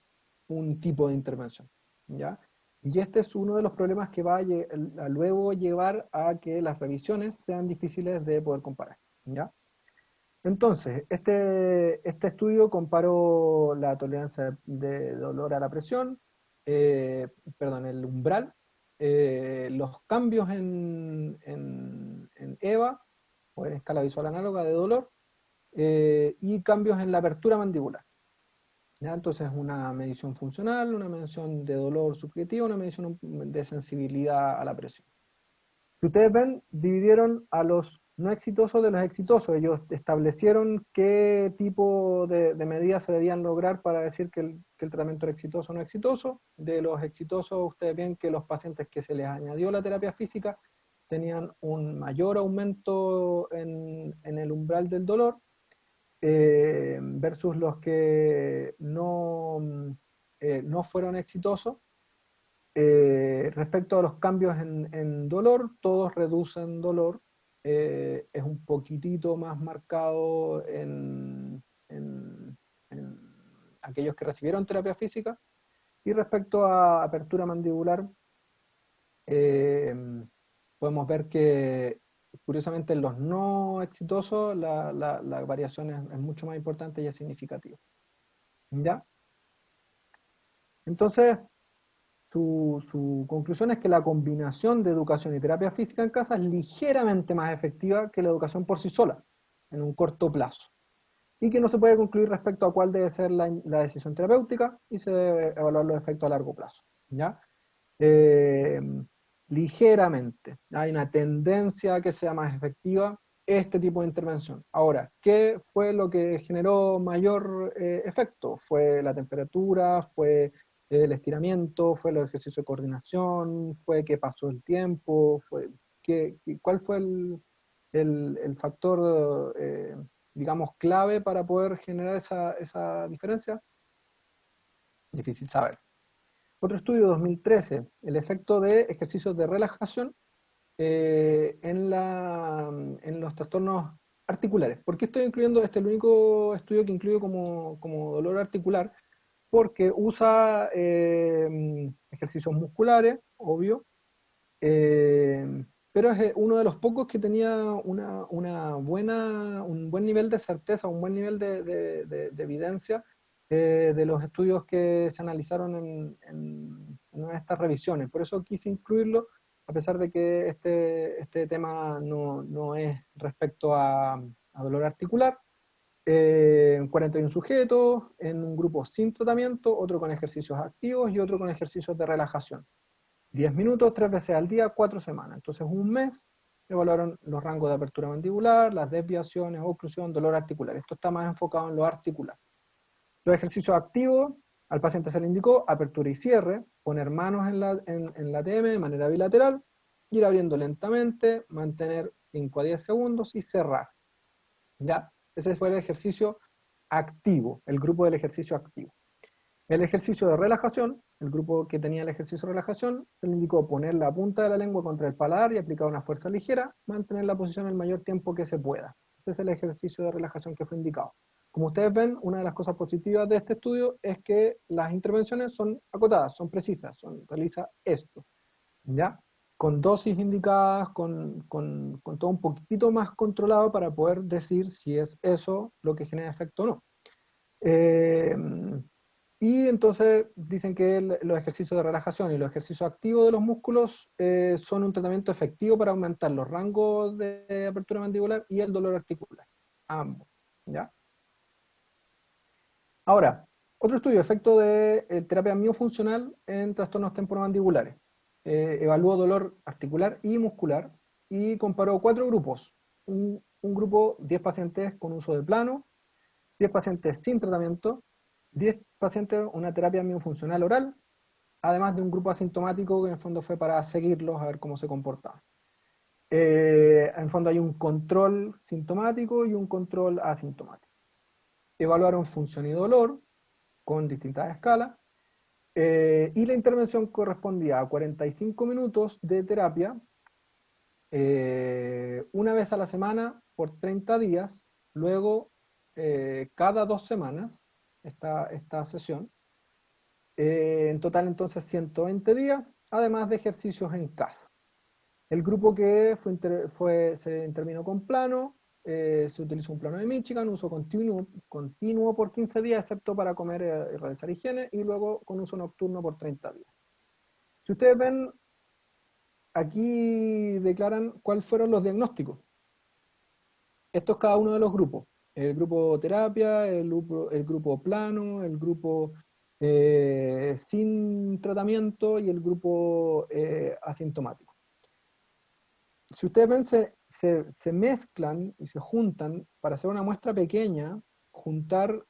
tipo de intervención, ¿ya? Y este es uno de los problemas que va a luego llevar a que las revisiones sean difíciles de poder comparar, ¿ya? Entonces, este estudio comparó la tolerancia de dolor a la presión, el umbral, los cambios en EVA, o en escala visual análoga de dolor, y cambios en la apertura mandibular. ¿Ya? Entonces una medición funcional, una medición de dolor subjetiva, una medición de sensibilidad a la presión. Si ustedes ven, dividieron a los no exitosos de los exitosos. Ellos establecieron qué tipo de medidas se debían lograr para decir que el tratamiento era exitoso o no exitoso. De los exitosos, ustedes ven que los pacientes que se les añadió la terapia física tenían un mayor aumento en el umbral del dolor, versus los que no fueron exitosos. Respecto a los cambios en dolor, todos reducen dolor, es un poquitito más marcado aquellos que recibieron terapia física. Y respecto a apertura mandibular, podemos ver que curiosamente en los no exitosos la variación es mucho más importante y es significativa. ¿Ya? Entonces, su conclusión es que la combinación de educación y terapia física en casa es ligeramente más efectiva que la educación por sí sola, en un corto plazo. Y que no se puede concluir respecto a cuál debe ser la decisión terapéutica y se debe evaluar los efectos a largo plazo. ¿Ya? Ligeramente. Hay una tendencia a que sea más efectiva este tipo de intervención. Ahora, ¿qué fue lo que generó mayor efecto? ¿Fue la temperatura? ¿Fue el estiramiento? ¿Fue el ejercicio de coordinación? ¿Fue que pasó el tiempo? ¿Cuál fue el factor, digamos, clave para poder generar esa diferencia? Difícil saber. Otro estudio de 2013, el efecto de ejercicios de relajación en los trastornos articulares. ¿Por qué estoy incluyendo el único estudio que incluyo como dolor articular? Porque usa ejercicios musculares, obvio, pero es uno de los pocos que tenía un buen nivel de certeza, un buen nivel de evidencia de los estudios que se analizaron en estas revisiones. Por eso quise incluirlo, a pesar de que este tema no es respecto a dolor articular. 41 sujetos, en un grupo sin tratamiento, otro con ejercicios activos y otro con ejercicios de relajación. 10 minutos, 3 veces al día, 4 semanas. Entonces, un mes evaluaron los rangos de apertura mandibular, las desviaciones, oclusión, dolor articular. Esto está más enfocado en lo articular. Los ejercicios activos, al paciente se le indicó apertura y cierre, poner manos en la TM de manera bilateral, ir abriendo lentamente, mantener 5 a 10 segundos y cerrar. ¿Ya? Ese fue el ejercicio activo, el grupo del ejercicio activo. El ejercicio de relajación, el grupo que tenía el ejercicio de relajación, se le indicó poner la punta de la lengua contra el paladar y aplicar una fuerza ligera, mantener la posición el mayor tiempo que se pueda. Ese es el ejercicio de relajación que fue indicado. Como ustedes ven, una de las cosas positivas de este estudio es que las intervenciones son acotadas, son precisas, realiza esto, ¿ya? Con dosis indicadas, con todo un poquitito más controlado para poder decir si es eso lo que genera efecto o no. Y entonces dicen que los ejercicios de relajación y los ejercicios activos de los músculos son un tratamiento efectivo para aumentar los rangos de apertura mandibular y el dolor articular. Ambos, ¿ya? Ahora, otro estudio, efecto de terapia miofuncional en trastornos temporomandibulares. Evaluó dolor articular y muscular y comparó 4 grupos. Un grupo, 10 pacientes con uso de plano, 10 pacientes sin tratamiento, 10 pacientes una terapia miofuncional oral, además de un grupo asintomático que en el fondo fue para seguirlos a ver cómo se comportaban. En el fondo hay un control sintomático y un control asintomático. Evaluaron función y dolor con distintas escalas, y la intervención correspondía a 45 minutos de terapia, una vez a la semana por 30 días, luego cada 2 semanas, esta sesión, en total entonces 120 días, además de ejercicios en casa. El grupo que se intervino con plano, se utilizó un plano de Michigan, uso continuo por 15 días, excepto para comer y realizar higiene, y luego con uso nocturno por 30 días. Si ustedes ven, aquí declaran cuáles fueron los diagnósticos. Esto es cada uno de los grupos. El grupo terapia, el grupo plano, el grupo sin tratamiento y el grupo asintomático. Si ustedes ven, se mezclan y se juntan para hacer una muestra pequeña, juntar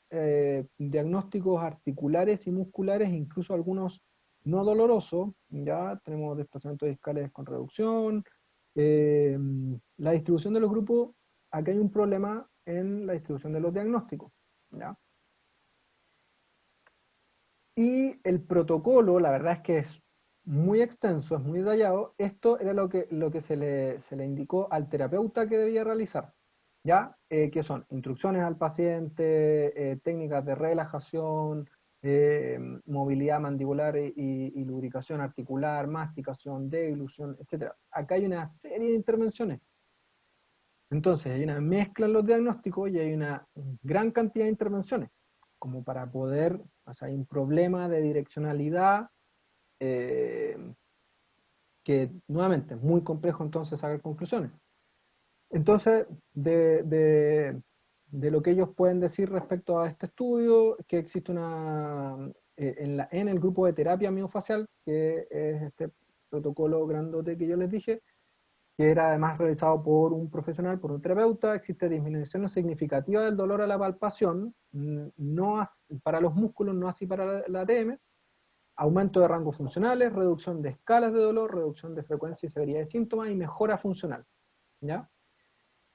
diagnósticos articulares y musculares, incluso algunos no dolorosos. Ya tenemos desplazamientos discales con reducción. La distribución de los grupos, aquí hay un problema en la distribución de los diagnósticos, ¿ya? Y el protocolo, la verdad es que es muy extenso, es muy detallado. Esto era lo que se le indicó al terapeuta que debía realizar. ¿ya? Que son instrucciones al paciente, técnicas de relajación, movilidad mandibular y lubricación articular, masticación, deglución, etc. Acá hay una serie de intervenciones. Entonces hay una mezcla en los diagnósticos y hay una gran cantidad de intervenciones, como para poder, o sea, hay un problema de direccionalidad eh, que nuevamente es muy complejo entonces sacar conclusiones. Entonces, de lo que ellos pueden decir respecto a este estudio, que existe en el grupo de terapia miofacial, que es este protocolo grandote que yo les dije, que era además realizado por un profesional, por un terapeuta, existe disminución significativa del dolor a la palpación, no para los músculos, no así para la ATM, aumento de rangos funcionales, reducción de escalas de dolor, reducción de frecuencia y severidad de síntomas y mejora funcional, ¿ya?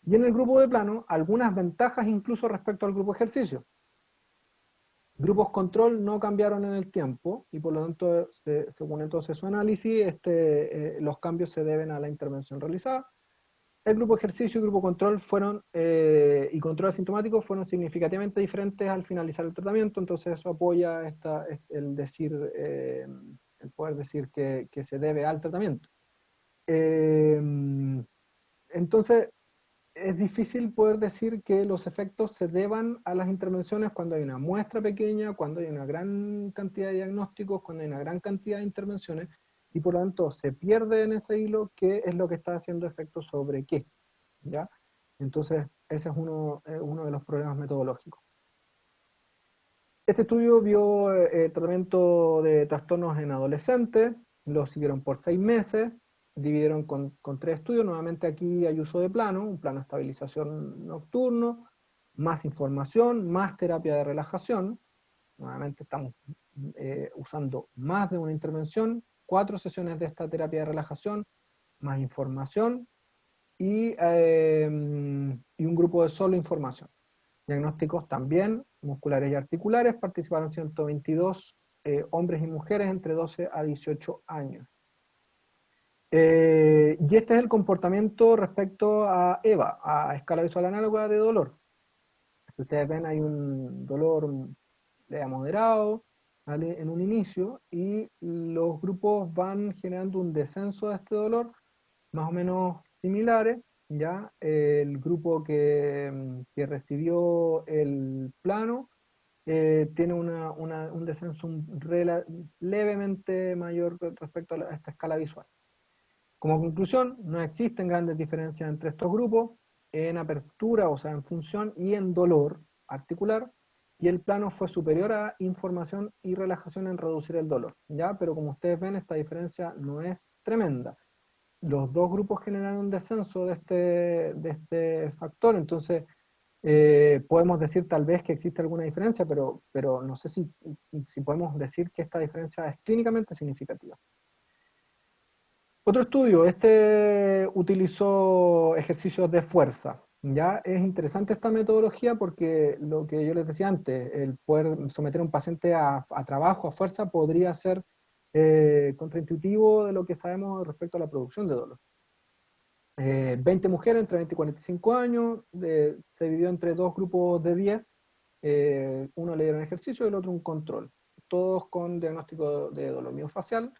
Y en el grupo de plano, algunas ventajas incluso respecto al grupo ejercicio. Grupos control no cambiaron en el tiempo y por lo tanto, según entonces su análisis, los cambios se deben a la intervención realizada. El grupo ejercicio y grupo control y control asintomático fueron significativamente diferentes al finalizar el tratamiento, entonces eso apoya el poder decir que se debe al tratamiento. Entonces, es difícil poder decir que los efectos se deban a las intervenciones cuando hay una muestra pequeña, cuando hay una gran cantidad de diagnósticos, cuando hay una gran cantidad de intervenciones, y por lo tanto se pierde en ese hilo qué es lo que está haciendo efecto sobre qué, ¿ya? Entonces, ese es uno de los problemas metodológicos. Este estudio vio el tratamiento de trastornos en adolescentes, lo siguieron por 6 meses, dividieron con 3 estudios, nuevamente aquí hay uso de plano, un plano de estabilización nocturno, más información, más terapia de relajación, nuevamente estamos usando más de una intervención, 4 sesiones de esta terapia de relajación, más información y un grupo de solo información. Diagnósticos también musculares y articulares, participaron 122 hombres y mujeres entre 12 a 18 años. Y este es el comportamiento respecto a EVA, a escala visual análoga de dolor. Si ustedes ven, hay un dolor moderado, ¿vale?, en un inicio, y los grupos van generando un descenso de este dolor, más o menos similares, ¿ya? El grupo que recibió el plano tiene un descenso levemente mayor respecto a esta escala visual. Como conclusión, no existen grandes diferencias entre estos grupos en apertura, o sea, en función, y en dolor articular, y el plano fue superior a información y relajación en reducir el dolor, ¿ya? Pero como ustedes ven, esta diferencia no es tremenda. Los dos grupos generan un descenso de este factor, entonces podemos decir tal vez que existe alguna diferencia, pero no sé si podemos decir que esta diferencia es clínicamente significativa. Otro estudio, utilizó ejercicios de fuerza. Ya es interesante esta metodología porque lo que yo les decía antes, el poder someter a un paciente a trabajo, a fuerza, podría ser contraintuitivo de lo que sabemos respecto a la producción de dolor. 20 mujeres entre 20 y 45 años, se dividió entre dos grupos de 10, uno le dieron ejercicio y el otro un control, todos con diagnóstico de dolor miofacial.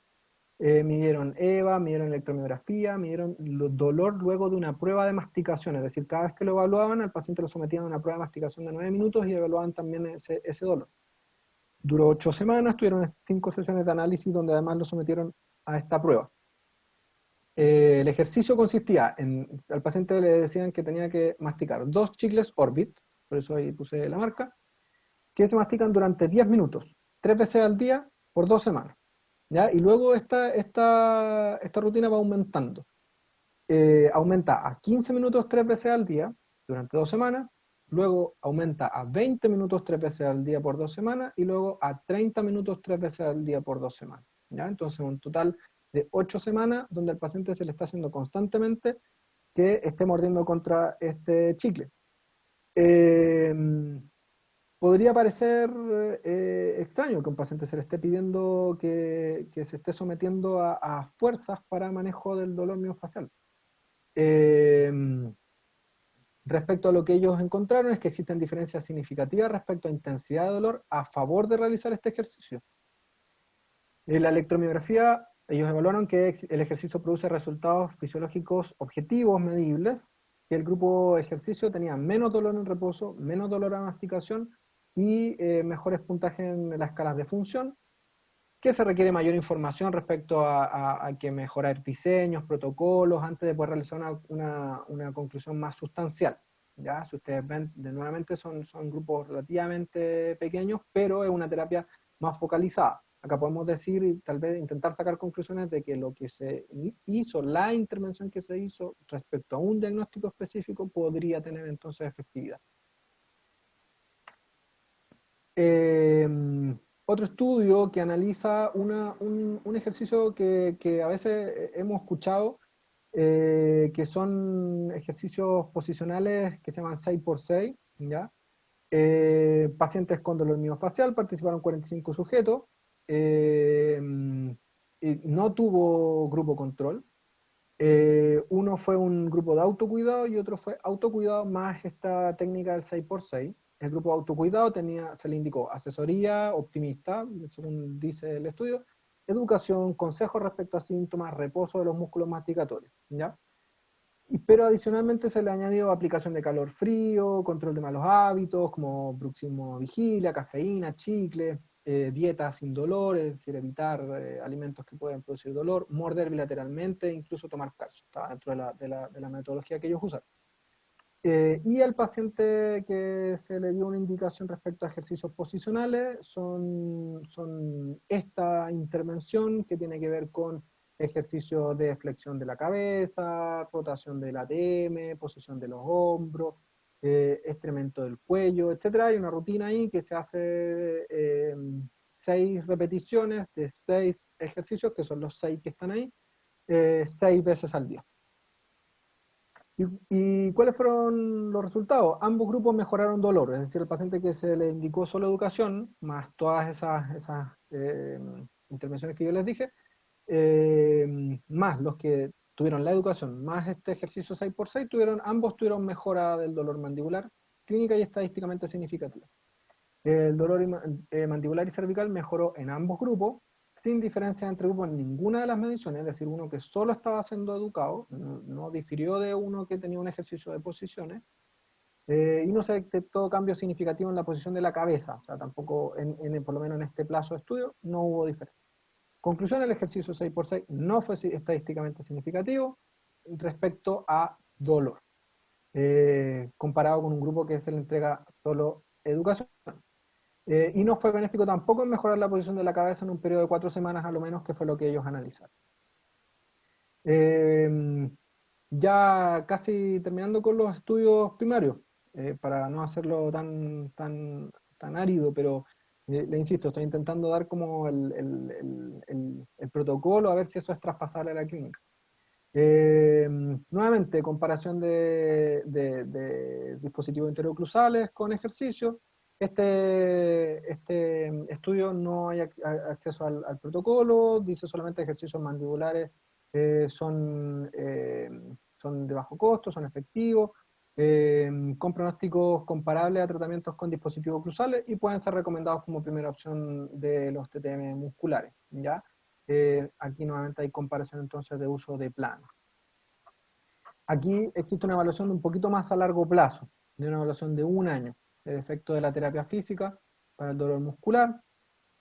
Midieron EVA, midieron electromiografía, midieron dolor luego de una prueba de masticación, es decir, cada vez que lo evaluaban, al paciente lo sometían a una prueba de masticación de 9 minutos y evaluaban también ese dolor. Duró 8 semanas, tuvieron 5 sesiones de análisis donde además lo sometieron a esta prueba. El ejercicio consistía al paciente le decían que tenía que masticar 2 chicles Orbit, por eso ahí puse la marca, que se mastican durante 10 minutos, 3 veces al día por 2 semanas. ¿Ya? Y luego esta rutina va aumentando. Aumenta a 15 minutos 3 veces al día durante 2 semanas, luego aumenta a 20 minutos 3 veces al día por 2 semanas, y luego a 30 minutos 3 veces al día por 2 semanas. ¿Ya? Entonces un total de 8 semanas donde al paciente se le está haciendo constantemente que esté mordiendo contra este chicle. Podría parecer extraño que un paciente se le esté pidiendo que se esté sometiendo a fuerzas para manejo del dolor miofacial. Respecto a lo que ellos encontraron es que existen diferencias significativas respecto a intensidad de dolor a favor de realizar este ejercicio. En la electromiografía, ellos evaluaron que el ejercicio produce resultados fisiológicos objetivos, medibles, que el grupo de ejercicio tenía menos dolor en reposo, menos dolor a masticación y mejores puntajes en las escalas de función, que se requiere mayor información respecto a que mejorar diseños, protocolos, antes de poder realizar una conclusión más sustancial. ¿Ya? Si ustedes ven, nuevamente son grupos relativamente pequeños, pero es una terapia más focalizada. Acá podemos decir y tal vez intentar sacar conclusiones de que lo que se hizo, la intervención que se hizo respecto a un diagnóstico específico podría tener entonces efectividad. Otro estudio que analiza un ejercicio que a veces hemos escuchado, que son ejercicios posicionales que se llaman 6x6, ¿ya? Pacientes con dolor miofacial, participaron 45 sujetos, y no tuvo grupo control. Uno fue un grupo de autocuidado y otro fue autocuidado más esta técnica del 6x6. El grupo de autocuidado se le indicó asesoría optimista, según dice el estudio, educación, consejos respecto a síntomas, reposo de los músculos masticatorios, ¿ya? Pero adicionalmente se le añadió aplicación de calor frío, control de malos hábitos, como bruxismo vigilia, cafeína, chicle, dieta sin dolor, es decir, evitar alimentos que pueden producir dolor, morder bilateralmente, incluso tomar calcio, está dentro de la metodología que ellos usan. Y al paciente que se le dio una indicación respecto a ejercicios posicionales, son esta intervención que tiene que ver con ejercicios de flexión de la cabeza, rotación del ATM, posición de los hombros, estremento del cuello, etc. Hay una rutina ahí que se hace 6 repeticiones de 6 ejercicios, que son los 6 que están ahí, 6 veces al día. ¿Y cuáles fueron los resultados? Ambos grupos mejoraron dolor, es decir, el paciente que se le indicó solo educación, más todas esas intervenciones que yo les dije, más los que tuvieron la educación, más este ejercicio 6x6, ambos tuvieron mejora del dolor mandibular, clínica y estadísticamente significativa. El dolor mandibular y cervical mejoró en ambos grupos, sin diferencia entre grupos en ninguna de las mediciones, es decir, uno que solo estaba siendo educado, no difirió de uno que tenía un ejercicio de posiciones, y no se detectó cambio significativo en la posición de la cabeza, o sea, tampoco, por lo menos en este plazo de estudio, no hubo diferencia. Conclusión, el ejercicio 6x6 no fue estadísticamente significativo respecto a dolor, comparado con un grupo que se le entrega solo educación. Y no fue benéfico tampoco en mejorar la posición de la cabeza en un periodo de 4 semanas a lo menos, que fue lo que ellos analizaron. Ya casi terminando con los estudios primarios, para no hacerlo tan árido, pero le insisto, estoy intentando dar como el protocolo, a ver si eso es traspasable a la clínica. Nuevamente, comparación de dispositivos interooclusales con ejercicio. Este estudio no hay acceso al protocolo, dice solamente ejercicios mandibulares son de bajo costo, son efectivos, con pronósticos comparables a tratamientos con dispositivos oclusales y pueden ser recomendados como primera opción de los TTM musculares, ¿ya? Aquí nuevamente hay comparación entonces de uso de plano. Aquí existe una evaluación de un poquito más a largo plazo, de una evaluación de 1 año, el efecto de la terapia física para el dolor muscular.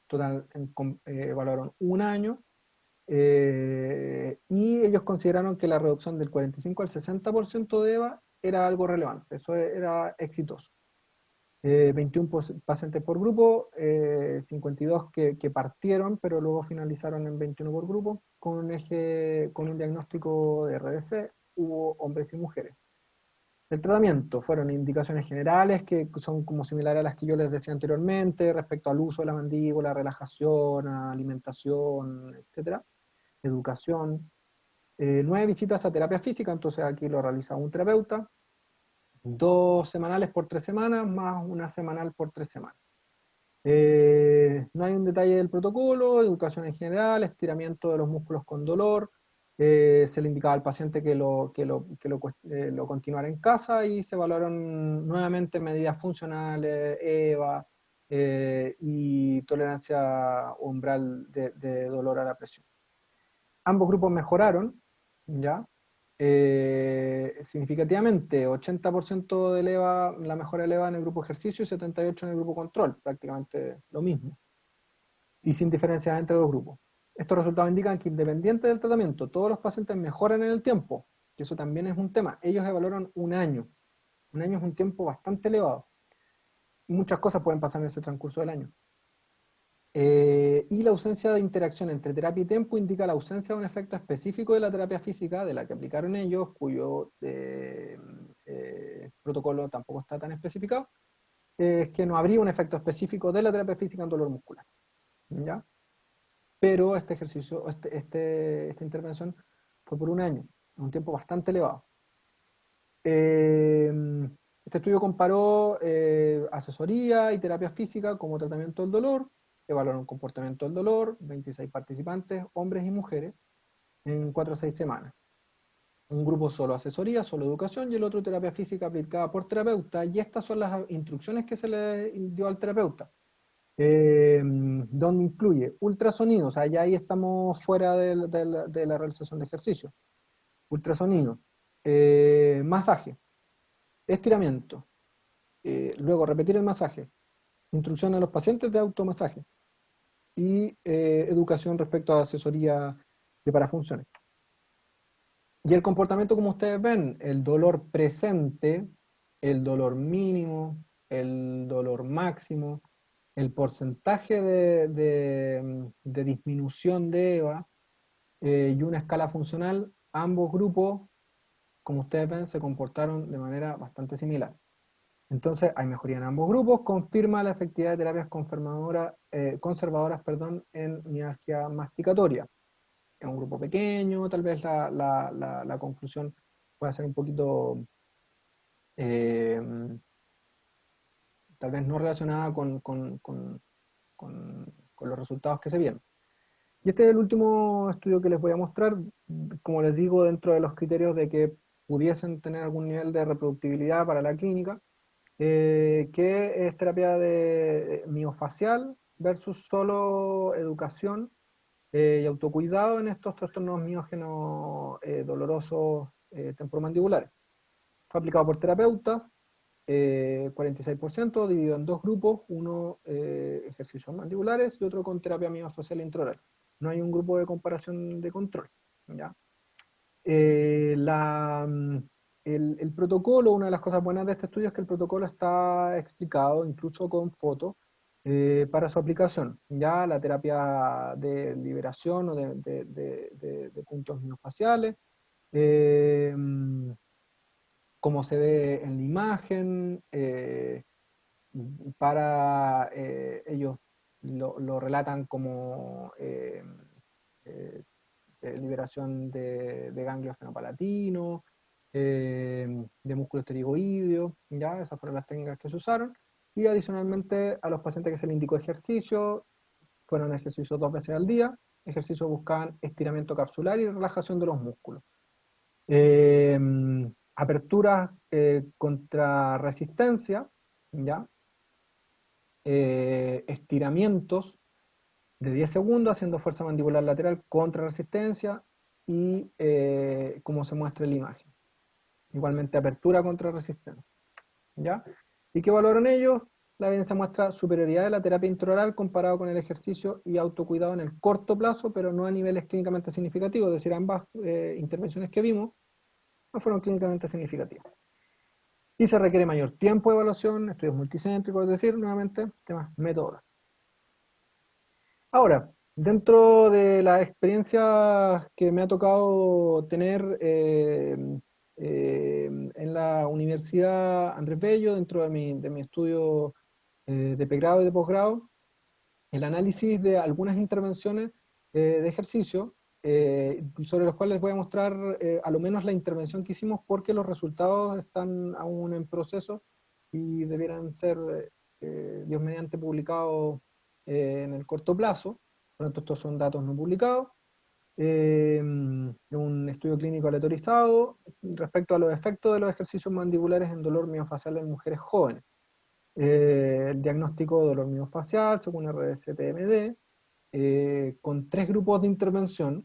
Total, evaluaron 1 año, y ellos consideraron que la reducción del 45 al 60% de EVA era algo relevante, eso era exitoso. 21 pacientes por grupo, 52 que partieron, pero luego finalizaron en 21 por grupo, con un diagnóstico de RDC, hubo hombres y mujeres. El tratamiento fueron indicaciones generales que son como similares a las que yo les decía anteriormente, respecto al uso de la mandíbula, relajación, alimentación, etc. Educación. 9 visitas a terapia física, entonces aquí lo realiza un terapeuta. 2 semanales por 3 semanas, más una semanal por 3 semanas. No hay un detalle del protocolo, educación en general, estiramiento de los músculos con dolor, se le indicaba al paciente que lo continuara en casa y se evaluaron nuevamente medidas funcionales, EVA y tolerancia umbral de dolor a la presión. Ambos grupos mejoraron, ¿ya? Significativamente, 80% de la mejora eleva en el grupo ejercicio y 78% en el grupo control, prácticamente lo mismo, y sin diferencias entre los grupos. Estos resultados indican que independiente del tratamiento, todos los pacientes mejoran en el tiempo, que eso también es un tema. Ellos evaluaron un año. Un año es un tiempo bastante elevado. Y muchas cosas pueden pasar en ese transcurso del año. Y la ausencia de interacción entre terapia y tiempo indica la ausencia de un efecto específico de la terapia física de la que aplicaron ellos, cuyo protocolo tampoco está tan especificado, es que no habría un efecto específico de la terapia física en dolor muscular, ¿ya? Pero este ejercicio, esta intervención fue por un año, un tiempo bastante elevado. Este estudio comparó asesoría y terapia física como tratamiento del dolor, evaluaron el comportamiento del dolor, 26 participantes, hombres y mujeres, en 4 a 6 semanas. Un grupo solo asesoría, solo educación, y el otro terapia física aplicada por terapeuta, y estas son las instrucciones que se le dio al terapeuta. Donde incluye ultrasonido, o sea, ya ahí estamos fuera de la realización de ejercicio. Ultrasonido, masaje, estiramiento, luego repetir el masaje, instrucción a los pacientes de automasaje y educación respecto a asesoría de parafunciones. Y el comportamiento, como ustedes ven, el dolor presente, el dolor mínimo, el dolor máximo, el porcentaje de disminución de EVA y una escala funcional, ambos grupos, como ustedes ven, se comportaron de manera bastante similar. Entonces, hay mejoría en ambos grupos, confirma la efectividad de terapias conservadoras en mialgia masticatoria. Es un grupo pequeño, tal vez la conclusión pueda ser un poquito tal vez no relacionada con los resultados que se vieron. Y este es el último estudio que les voy a mostrar, como les digo, dentro de los criterios de que pudiesen tener algún nivel de reproductibilidad para la clínica, que es terapia de miofacial versus solo educación y autocuidado en estos trastornos miógenos dolorosos temporomandibulares. Fue aplicado por terapeutas, 46%, dividido en dos grupos, uno ejercicios mandibulares y otro con terapia miofacial intraoral. No hay un grupo de comparación de control, ¿ya? El protocolo, una de las cosas buenas de este estudio es que el protocolo está explicado, incluso con fotos, para su aplicación. Ya la terapia de liberación o de puntos miofaciales, como se ve en la imagen, ellos lo relatan como liberación de ganglios fenopalatinos, de músculo pterigoideo, ¿ya? Esas fueron las técnicas que se usaron, y adicionalmente a los pacientes que se les indicó ejercicio, fueron ejercicios 2 veces al día, ejercicios buscaban estiramiento capsular y relajación de los músculos. Aperturas contra resistencia, ¿ya? Estiramientos de 10 segundos haciendo fuerza mandibular lateral contra resistencia y como se muestra en la imagen. Igualmente apertura contra resistencia, ¿ya? ¿Y qué valoran ellos? La evidencia muestra superioridad de la terapia intraoral comparado con el ejercicio y autocuidado en el corto plazo, pero no a niveles clínicamente significativos, es decir, ambas intervenciones que vimos no fueron clínicamente significativas. Y se requiere mayor tiempo de evaluación, estudios multicéntricos, es decir, nuevamente, temas metodológicos. Ahora, dentro de las experiencias que me ha tocado tener en la Universidad Andrés Bello, dentro de mi estudio de pregrado y de posgrado, el análisis de algunas intervenciones de ejercicio, sobre los cuales les voy a mostrar a lo menos la intervención que hicimos, porque los resultados están aún en proceso y debieran ser, Dios mediante, publicados en el corto plazo. Por lo tanto, estos son datos no publicados. un estudio clínico aleatorizado respecto a los efectos de los ejercicios mandibulares en dolor miofacial en mujeres jóvenes. El diagnóstico de dolor miofacial según RSPMD, con 3 grupos de intervención,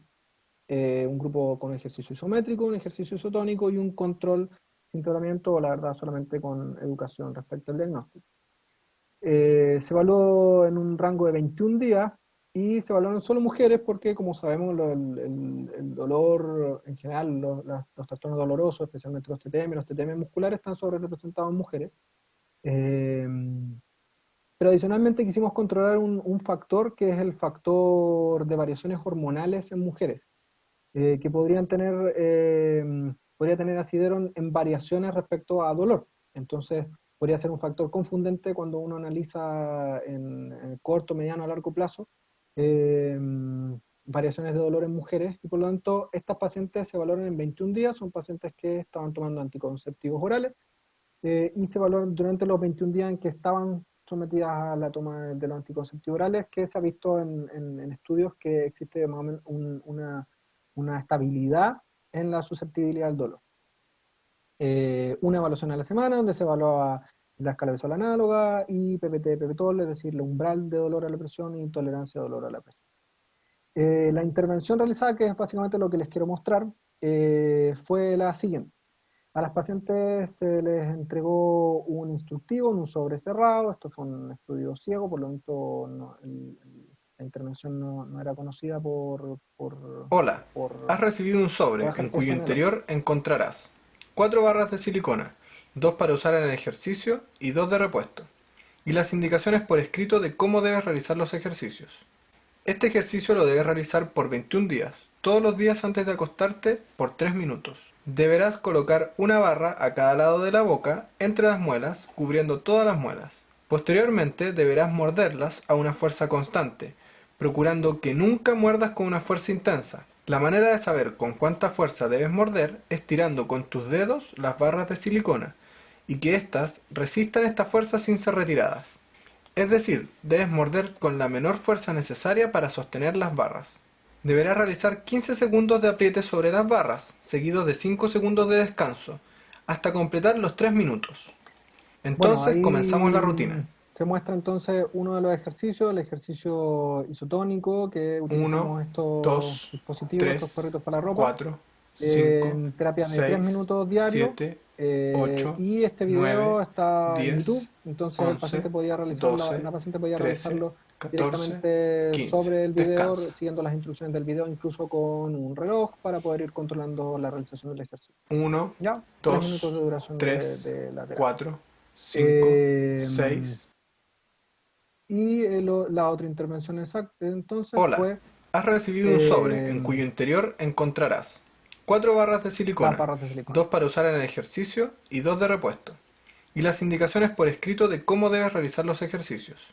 un grupo con ejercicio isométrico, un ejercicio isotónico y un control sin tratamiento, o la verdad solamente con educación respecto al diagnóstico. Se evaluó en un rango de 21 días y se evaluaron solo mujeres porque, como sabemos, el dolor en general, los trastornos dolorosos, especialmente los TTM musculares, están sobre representados en mujeres. Pero adicionalmente quisimos controlar un factor que es el factor de variaciones hormonales en mujeres, que podría tener asidero en variaciones respecto a dolor. Entonces, podría ser un factor confundente cuando uno analiza en corto, mediano, a largo plazo variaciones de dolor en mujeres, y por lo tanto, estas pacientes se valoran en 21 días, son pacientes que estaban tomando anticonceptivos orales, y se valoran durante los 21 días en que estaban sometidas a la toma de los anticonceptivos orales, que se ha visto en estudios que existe más o menos una estabilidad en la susceptibilidad al dolor. Una evaluación a la semana donde se evaluaba la escala visual análoga y PPT, PPTOL, es decir, el umbral de dolor a la presión y tolerancia de dolor a la presión. La intervención realizada, que es básicamente lo que les quiero mostrar, fue la siguiente. A las pacientes se les entregó un instructivo en un sobre cerrado. Esto fue un estudio ciego, por lo tanto la intervención no era conocida Hola, por has recibido un sobre trabajar en cuyo eso en el ojo. interior encontrarás 4 barras de silicona, 2 para usar en el ejercicio y 2 de repuesto, y las indicaciones por escrito de cómo debes realizar los ejercicios. Este ejercicio lo debes realizar por 21 días, todos los días antes de acostarte por 3 minutos. Deberás colocar una barra a cada lado de la boca, entre las muelas, cubriendo todas las muelas. Posteriormente deberás morderlas a una fuerza constante, procurando que nunca muerdas con una fuerza intensa. La manera de saber con cuánta fuerza debes morder es tirando con tus dedos las barras de silicona, y que éstas resistan esta fuerza sin ser retiradas. Es decir, debes morder con la menor fuerza necesaria para sostener las barras. Deberás realizar 15 segundos de apriete sobre las barras, seguidos de 5 segundos de descanso, hasta completar los 3 minutos. Bueno, Entonces comenzamos la ahí rutina. se muestra entonces uno de los ejercicios, el ejercicio isotónico, que 1, utilizamos estos 2, dispositivos, estos 3, perritos para la ropa, 4, 5, en terapias de 3 6, minutos diarios, 7, 8, y este 9, video está en 10, YouTube, entonces el paciente 11, podía realizarlo, 12, la paciente podía 13, realizarlo 14, directamente 15. sobre el video, Descansa. siguiendo las instrucciones del video, incluso con un reloj para poder ir controlando la realización del ejercicio. 1, Ya, 3 minutos 2, de duración 3, de la terapia. 4, 5, Eh, 6. y la otra intervención exacta entonces Hola, fue has recibido un sobre eh, en cuyo interior encontrarás 4 barras de las silicona, barras de silicona. 2 para usar en el ejercicio y 2 de repuesto, y las indicaciones por escrito de cómo debes realizar los ejercicios.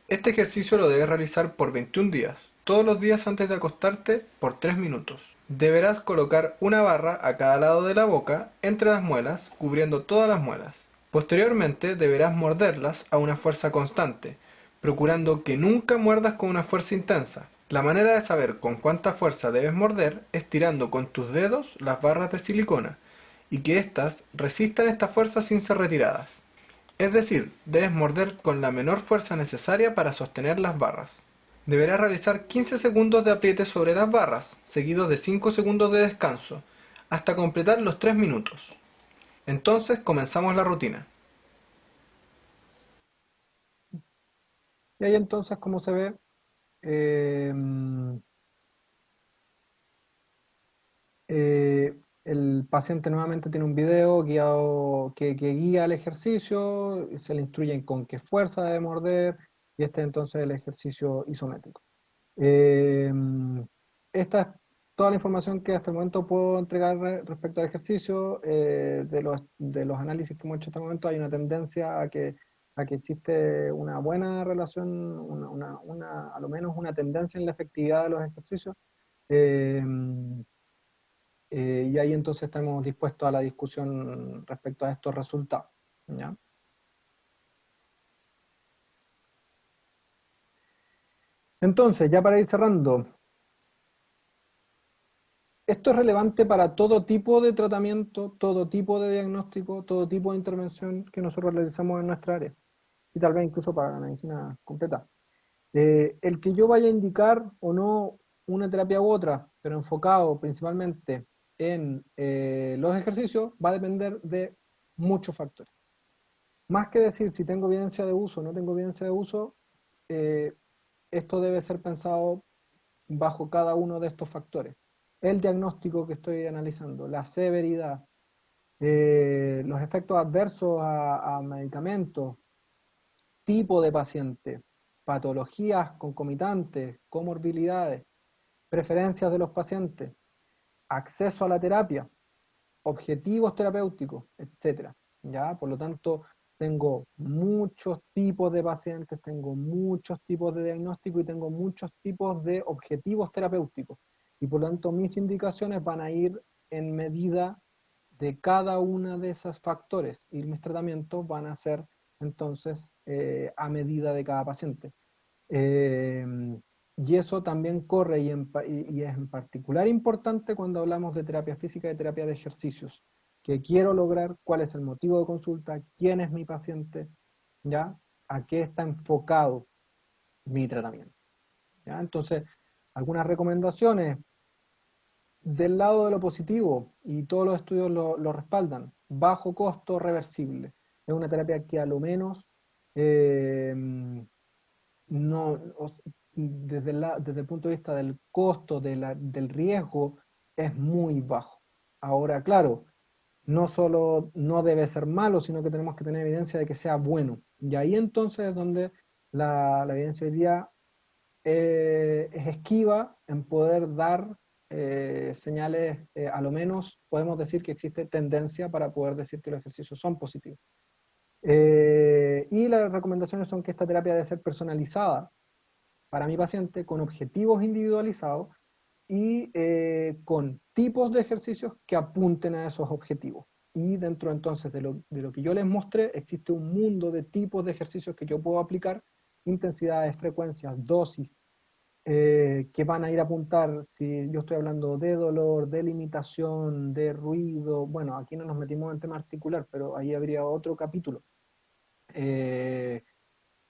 Este ejercicio lo debes realizar por 21 días, todos los días antes de acostarte por 3 minutos. Deberás colocar una barra a cada lado de la boca, entre las muelas, cubriendo todas las muelas. Posteriormente deberás morderlas a una fuerza constante, procurando que nunca muerdas con una fuerza intensa. La manera de saber con cuánta fuerza debes morder es tirando con tus dedos las barras de silicona, y que éstas resistan esta fuerza sin ser retiradas. Es decir, debes morder con la menor fuerza necesaria para sostener las barras. Deberás realizar 15 segundos de apriete sobre las barras, seguidos de 5 segundos de descanso, hasta completar los 3 minutos. Entonces comenzamos la rutina. Y ahí entonces, como se ve, eh, el paciente nuevamente tiene un video guiado que guía el ejercicio, se le instruyen con qué fuerza debe morder, y este entonces el ejercicio isométrico. Eh, Esta es toda la información que hasta el momento puedo entregar respecto al ejercicio. De los análisis que hemos hecho hasta el momento hay una tendencia a que existe una buena relación, a lo menos una tendencia en la efectividad de los ejercicios. Eh, y ahí entonces estamos dispuestos a la discusión respecto a estos resultados, ¿ya? Entonces, ya para ir cerrando, Esto es relevante para todo tipo de tratamiento, todo tipo de diagnóstico, todo tipo de intervención que nosotros realizamos en nuestra área, y tal vez incluso para la medicina completa. El que yo vaya a indicar o no una terapia u otra, pero enfocado principalmente en los ejercicios, va a depender de muchos factores. Más que decir si tengo evidencia de uso o no tengo evidencia de uso, eh, esto debe ser pensado bajo cada uno de estos factores. El diagnóstico que estoy analizando, la severidad, los efectos adversos a medicamentos, tipo de paciente, patologías concomitantes, comorbilidades, preferencias de los pacientes, acceso a la terapia, objetivos terapéuticos, etcétera. ¿Ya? Por lo tanto, tengo muchos tipos de pacientes, tengo muchos tipos de diagnóstico y tengo muchos tipos de objetivos terapéuticos. Y por lo tanto, mis indicaciones van a ir en medida de cada uno de esos factores y mis tratamientos van a ser entonces a medida de cada paciente. Eh, y eso también corre y es en particular importante cuando hablamos de terapia física y terapia de ejercicios. ¿Qué quiero lograr? ¿Cuál es el motivo de consulta? ¿Quién es mi paciente? ¿Ya? ¿A qué está enfocado mi tratamiento? ¿Ya? Entonces, algunas recomendaciones del lado de lo positivo, y todos los estudios lo respaldan, bajo costo reversible. Es una terapia que a lo menos eh, no, desde el punto de vista del costo, del riesgo, es muy bajo. Ahora, claro, no solo no debe ser malo, sino que tenemos que tener evidencia de que sea bueno. Y ahí entonces es donde la evidencia hoy día es esquiva en poder dar señales, a lo menos podemos decir que existe tendencia para poder decir que los ejercicios son positivos. Y las recomendaciones son que esta terapia debe ser personalizada para mi paciente con objetivos individualizados y con tipos de ejercicios que apunten a esos objetivos. Y dentro entonces de lo que yo les mostré, existe un mundo de tipos de ejercicios que yo puedo aplicar, intensidades, frecuencias, dosis, que van a ir a apuntar, si yo estoy hablando de dolor, de limitación, de ruido, bueno, aquí no nos metimos en tema articular, pero ahí habría otro capítulo, eh,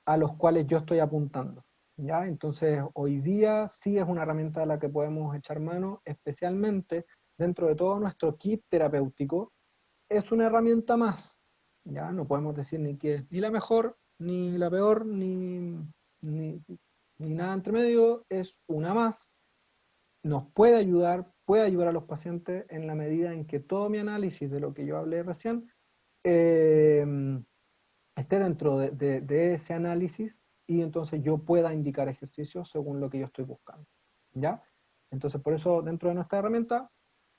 a los cuales yo estoy apuntando. ¿Ya? Entonces, hoy día sí es una herramienta a la que podemos echar mano, especialmente dentro de todo nuestro kit terapéutico, es una herramienta más. ¿Ya? No podemos decir ni que es ni la mejor, ni la peor, ni, ni nada entre medio, es una más. Nos puede ayudar a los pacientes en la medida en que todo mi análisis de lo que yo hablé recién eh, esté dentro de ese análisis y entonces yo pueda indicar ejercicios según lo que yo estoy buscando. ¿Ya? Entonces, por eso, dentro de nuestra herramienta,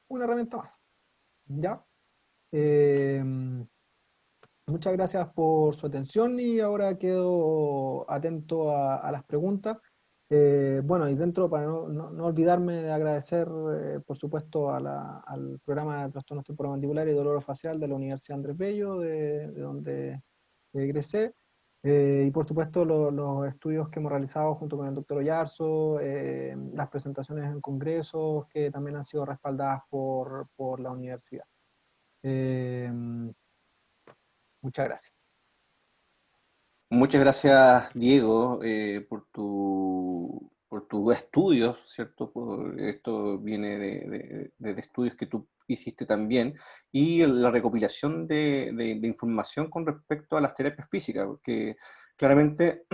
una herramienta más. ¿Ya? Eh, Muchas gracias por su atención y ahora quedo atento a las preguntas. Bueno, y dentro, para no olvidarme de agradecer, por supuesto, al programa de trastornos temporomandibulares y dolor facial de la Universidad Andrés Bello, de donde egresé, y por supuesto los estudios que hemos realizado junto con el doctor Oyarzo, las presentaciones en congresos que también han sido respaldadas por la universidad. Eh, Muchas gracias. Muchas gracias, Diego, por tus estudios, ¿cierto? Esto viene de estudios que tú hiciste también, y la recopilación de información con respecto a las terapias físicas, porque claramente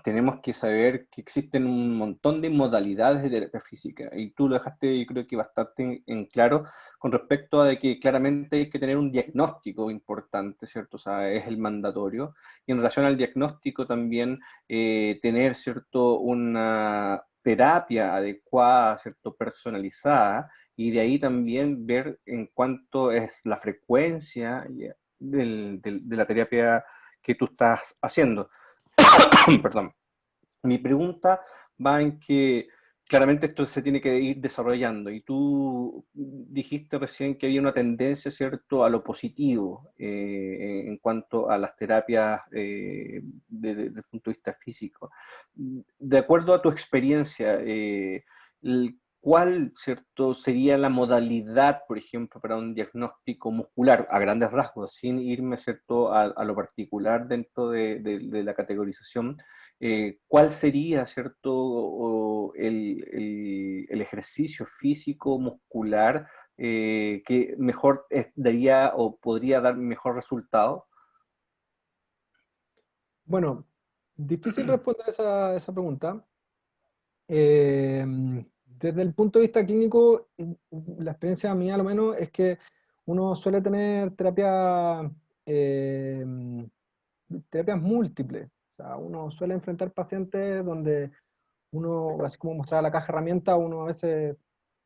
tenemos que saber que existen un montón de modalidades de terapia física, y tú lo dejaste, yo creo que bastante en claro, con respecto a de que claramente hay que tener un diagnóstico importante, ¿cierto? O sea, es el mandatorio, y en relación al diagnóstico también tener, ¿cierto?, una terapia adecuada, ¿cierto?, personalizada, y de ahí también ver en cuánto es la frecuencia de la terapia que tú estás haciendo. Perdón. Mi pregunta va en que claramente esto se tiene que ir desarrollando, y tú dijiste recién que había una tendencia, ¿cierto?, a lo positivo en cuanto a las terapias desde el punto de vista físico. De acuerdo a tu experiencia, ¿cuál, cierto, sería la modalidad, por ejemplo, para un diagnóstico muscular, a grandes rasgos, sin irme, cierto, a lo particular dentro de la categorización? ¿Cuál sería, cierto, el ejercicio físico muscular que mejor daría o podría dar mejor resultado? Bueno, difícil responder esa pregunta. Desde el punto de vista clínico, la experiencia mía, al menos, es que uno suele tener eh, terapias múltiples. O sea, uno suele enfrentar pacientes donde uno, así como mostraba la caja de herramientas, uno a veces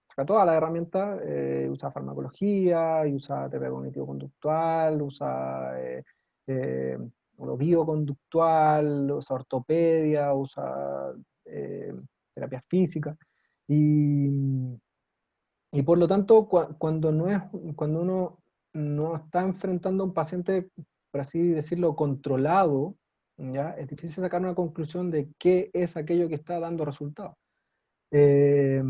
saca todas las herramientas, usa farmacología, y usa terapia cognitivo-conductual, usa eh, lo bioconductual, usa ortopedia, usa eh, terapia física. Y, y por lo tanto, cuando uno no está enfrentando a un paciente, por así decirlo, controlado, ¿ya? Es difícil sacar una conclusión de qué es aquello que está dando resultados. Eh,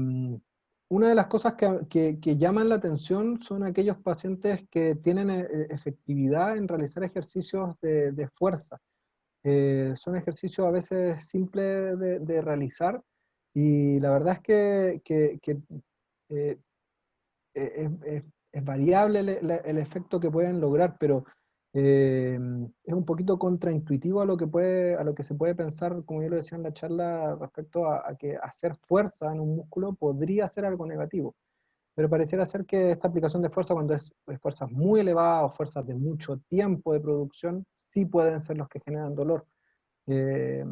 una de las cosas que llaman la atención son aquellos pacientes que tienen efectividad en realizar ejercicios de fuerza. Son ejercicios a veces simples de realizar, y la verdad es que eh, es variable el efecto que pueden lograr, pero es un poquito contraintuitivo a lo que se puede pensar, como yo lo decía en la charla, respecto a que hacer fuerza en un músculo podría ser algo negativo. Pero pareciera ser que esta aplicación de fuerza, cuando es fuerzas muy elevadas o fuerzas de mucho tiempo de producción, sí pueden ser los que generan dolor. Eh,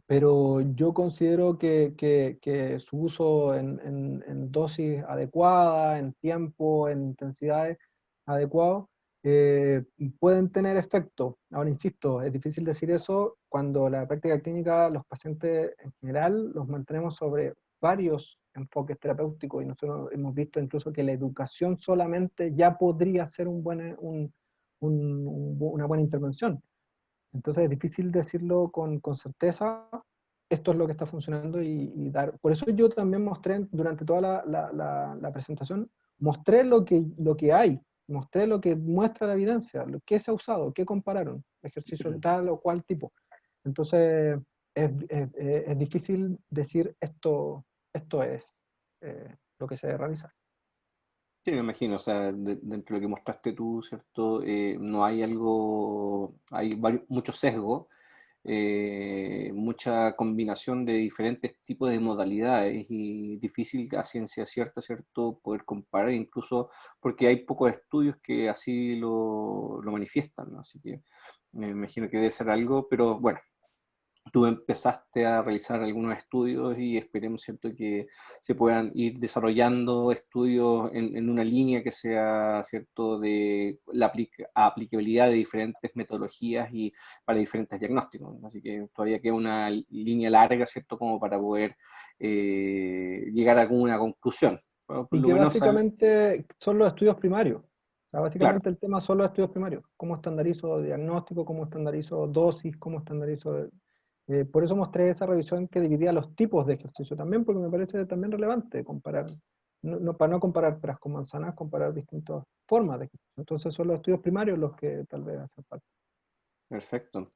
pero yo considero que su uso en dosis adecuada, en tiempo, en intensidades adecuadas, eh, pueden tener efecto. Ahora, insisto, es difícil decir eso cuando la práctica clínica, los pacientes en general, los mantenemos sobre varios enfoques terapéuticos, y nosotros hemos visto incluso que la educación solamente ya podría ser una buena intervención. Entonces es difícil decirlo con certeza. Esto es lo que está funcionando, y dar. Por eso yo también mostré durante toda la presentación, mostré lo que hay, mostré lo que muestra la evidencia, lo que se ha usado, qué compararon, ejercicios de tal o cual tipo. Entonces es difícil decir esto es lo que se debe realizar. Sí, me imagino, o sea, dentro de lo que mostraste tú, ¿cierto? No hay mucho sesgo, mucha combinación de diferentes tipos de modalidades, y difícil a ciencia cierta, ¿cierto?, poder comparar, incluso porque hay pocos estudios que así lo manifiestan, ¿no? Así que me imagino que debe ser algo, pero bueno. Tú empezaste a realizar algunos estudios y esperemos, ¿cierto?, que se puedan ir desarrollando estudios en una línea que sea, ¿cierto?, de la aplicabilidad de diferentes metodologías y para diferentes diagnósticos. Así que todavía queda una línea larga, ¿cierto?, como para poder llegar a alguna conclusión. Por Y lo que menos, básicamente son los estudios primarios. O sea, claro. básicamente el tema son los estudios primarios. ¿Cómo estandarizo diagnóstico? ¿Cómo estandarizo dosis? ¿Cómo estandarizo...? Por eso mostré esa revisión que dividía los tipos de ejercicio también, porque me parece también relevante comparar, para no comparar peras con manzanas, comparar distintas formas de ejercicio. Entonces son los estudios primarios los que tal vez hacen falta. Perfecto.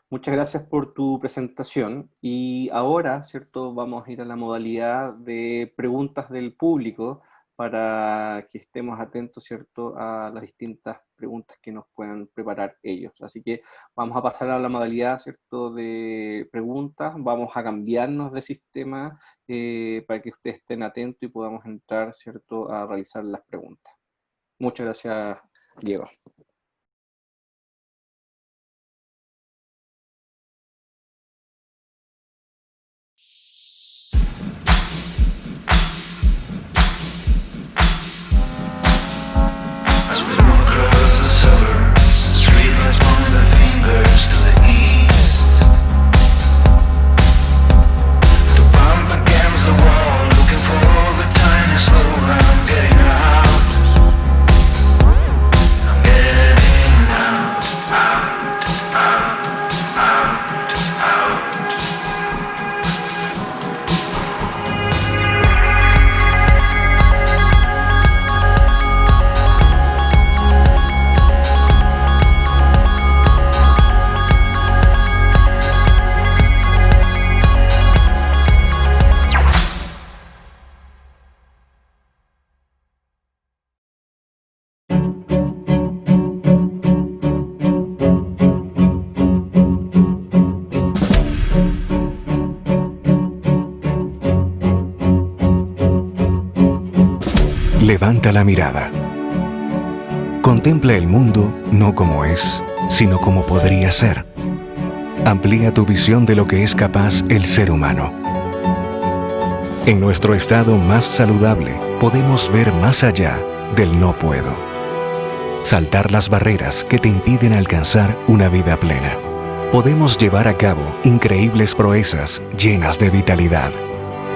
Muchas gracias por tu presentación, y ahora, ¿cierto?, vamos a ir a la modalidad de preguntas del público para que estemos atentos, ¿cierto?, a las distintas preguntas que nos puedan preparar ellos. Así que vamos a pasar a la modalidad, ¿cierto?, de preguntas. Vamos a cambiarnos de sistema para que ustedes estén atentos y podamos entrar, ¿cierto?, a realizar las preguntas. Muchas gracias, Diego. As we move across the suburbs, streetlights point their fingers to the east. The bump against the wall, looking for the tiniest hole. I'm getting out. I'm getting levanta la mirada. Contempla el mundo no como es, sino como podría ser. Amplía tu visión de lo que es capaz el ser humano. En nuestro estado más saludable, podemos ver más allá del no puedo. Saltar las barreras que te impiden alcanzar una vida plena. Podemos llevar a cabo increíbles proezas llenas de vitalidad,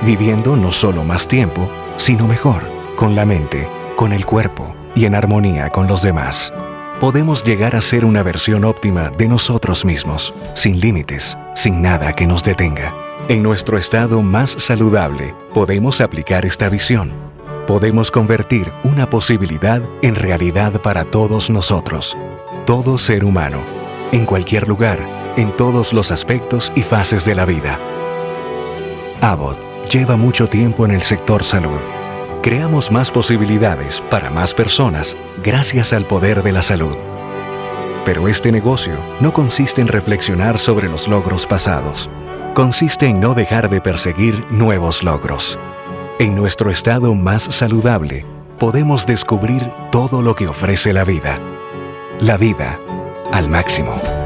viviendo no solo más tiempo, sino mejor, con la mente, con el cuerpo y en armonía con los demás. Podemos llegar a ser una versión óptima de nosotros mismos, sin límites, sin nada que nos detenga. En nuestro estado más saludable, podemos aplicar esta visión. Podemos convertir una posibilidad en realidad para todos nosotros, todo ser humano, en cualquier lugar, en todos los aspectos y fases de la vida. Abbott lleva mucho tiempo en el sector salud. Creamos más posibilidades para más personas gracias al poder de la salud. Pero este negocio no consiste en reflexionar sobre los logros pasados. Consiste en no dejar de perseguir nuevos logros. En nuestro estado más saludable, podemos descubrir todo lo que ofrece la vida. La vida al máximo.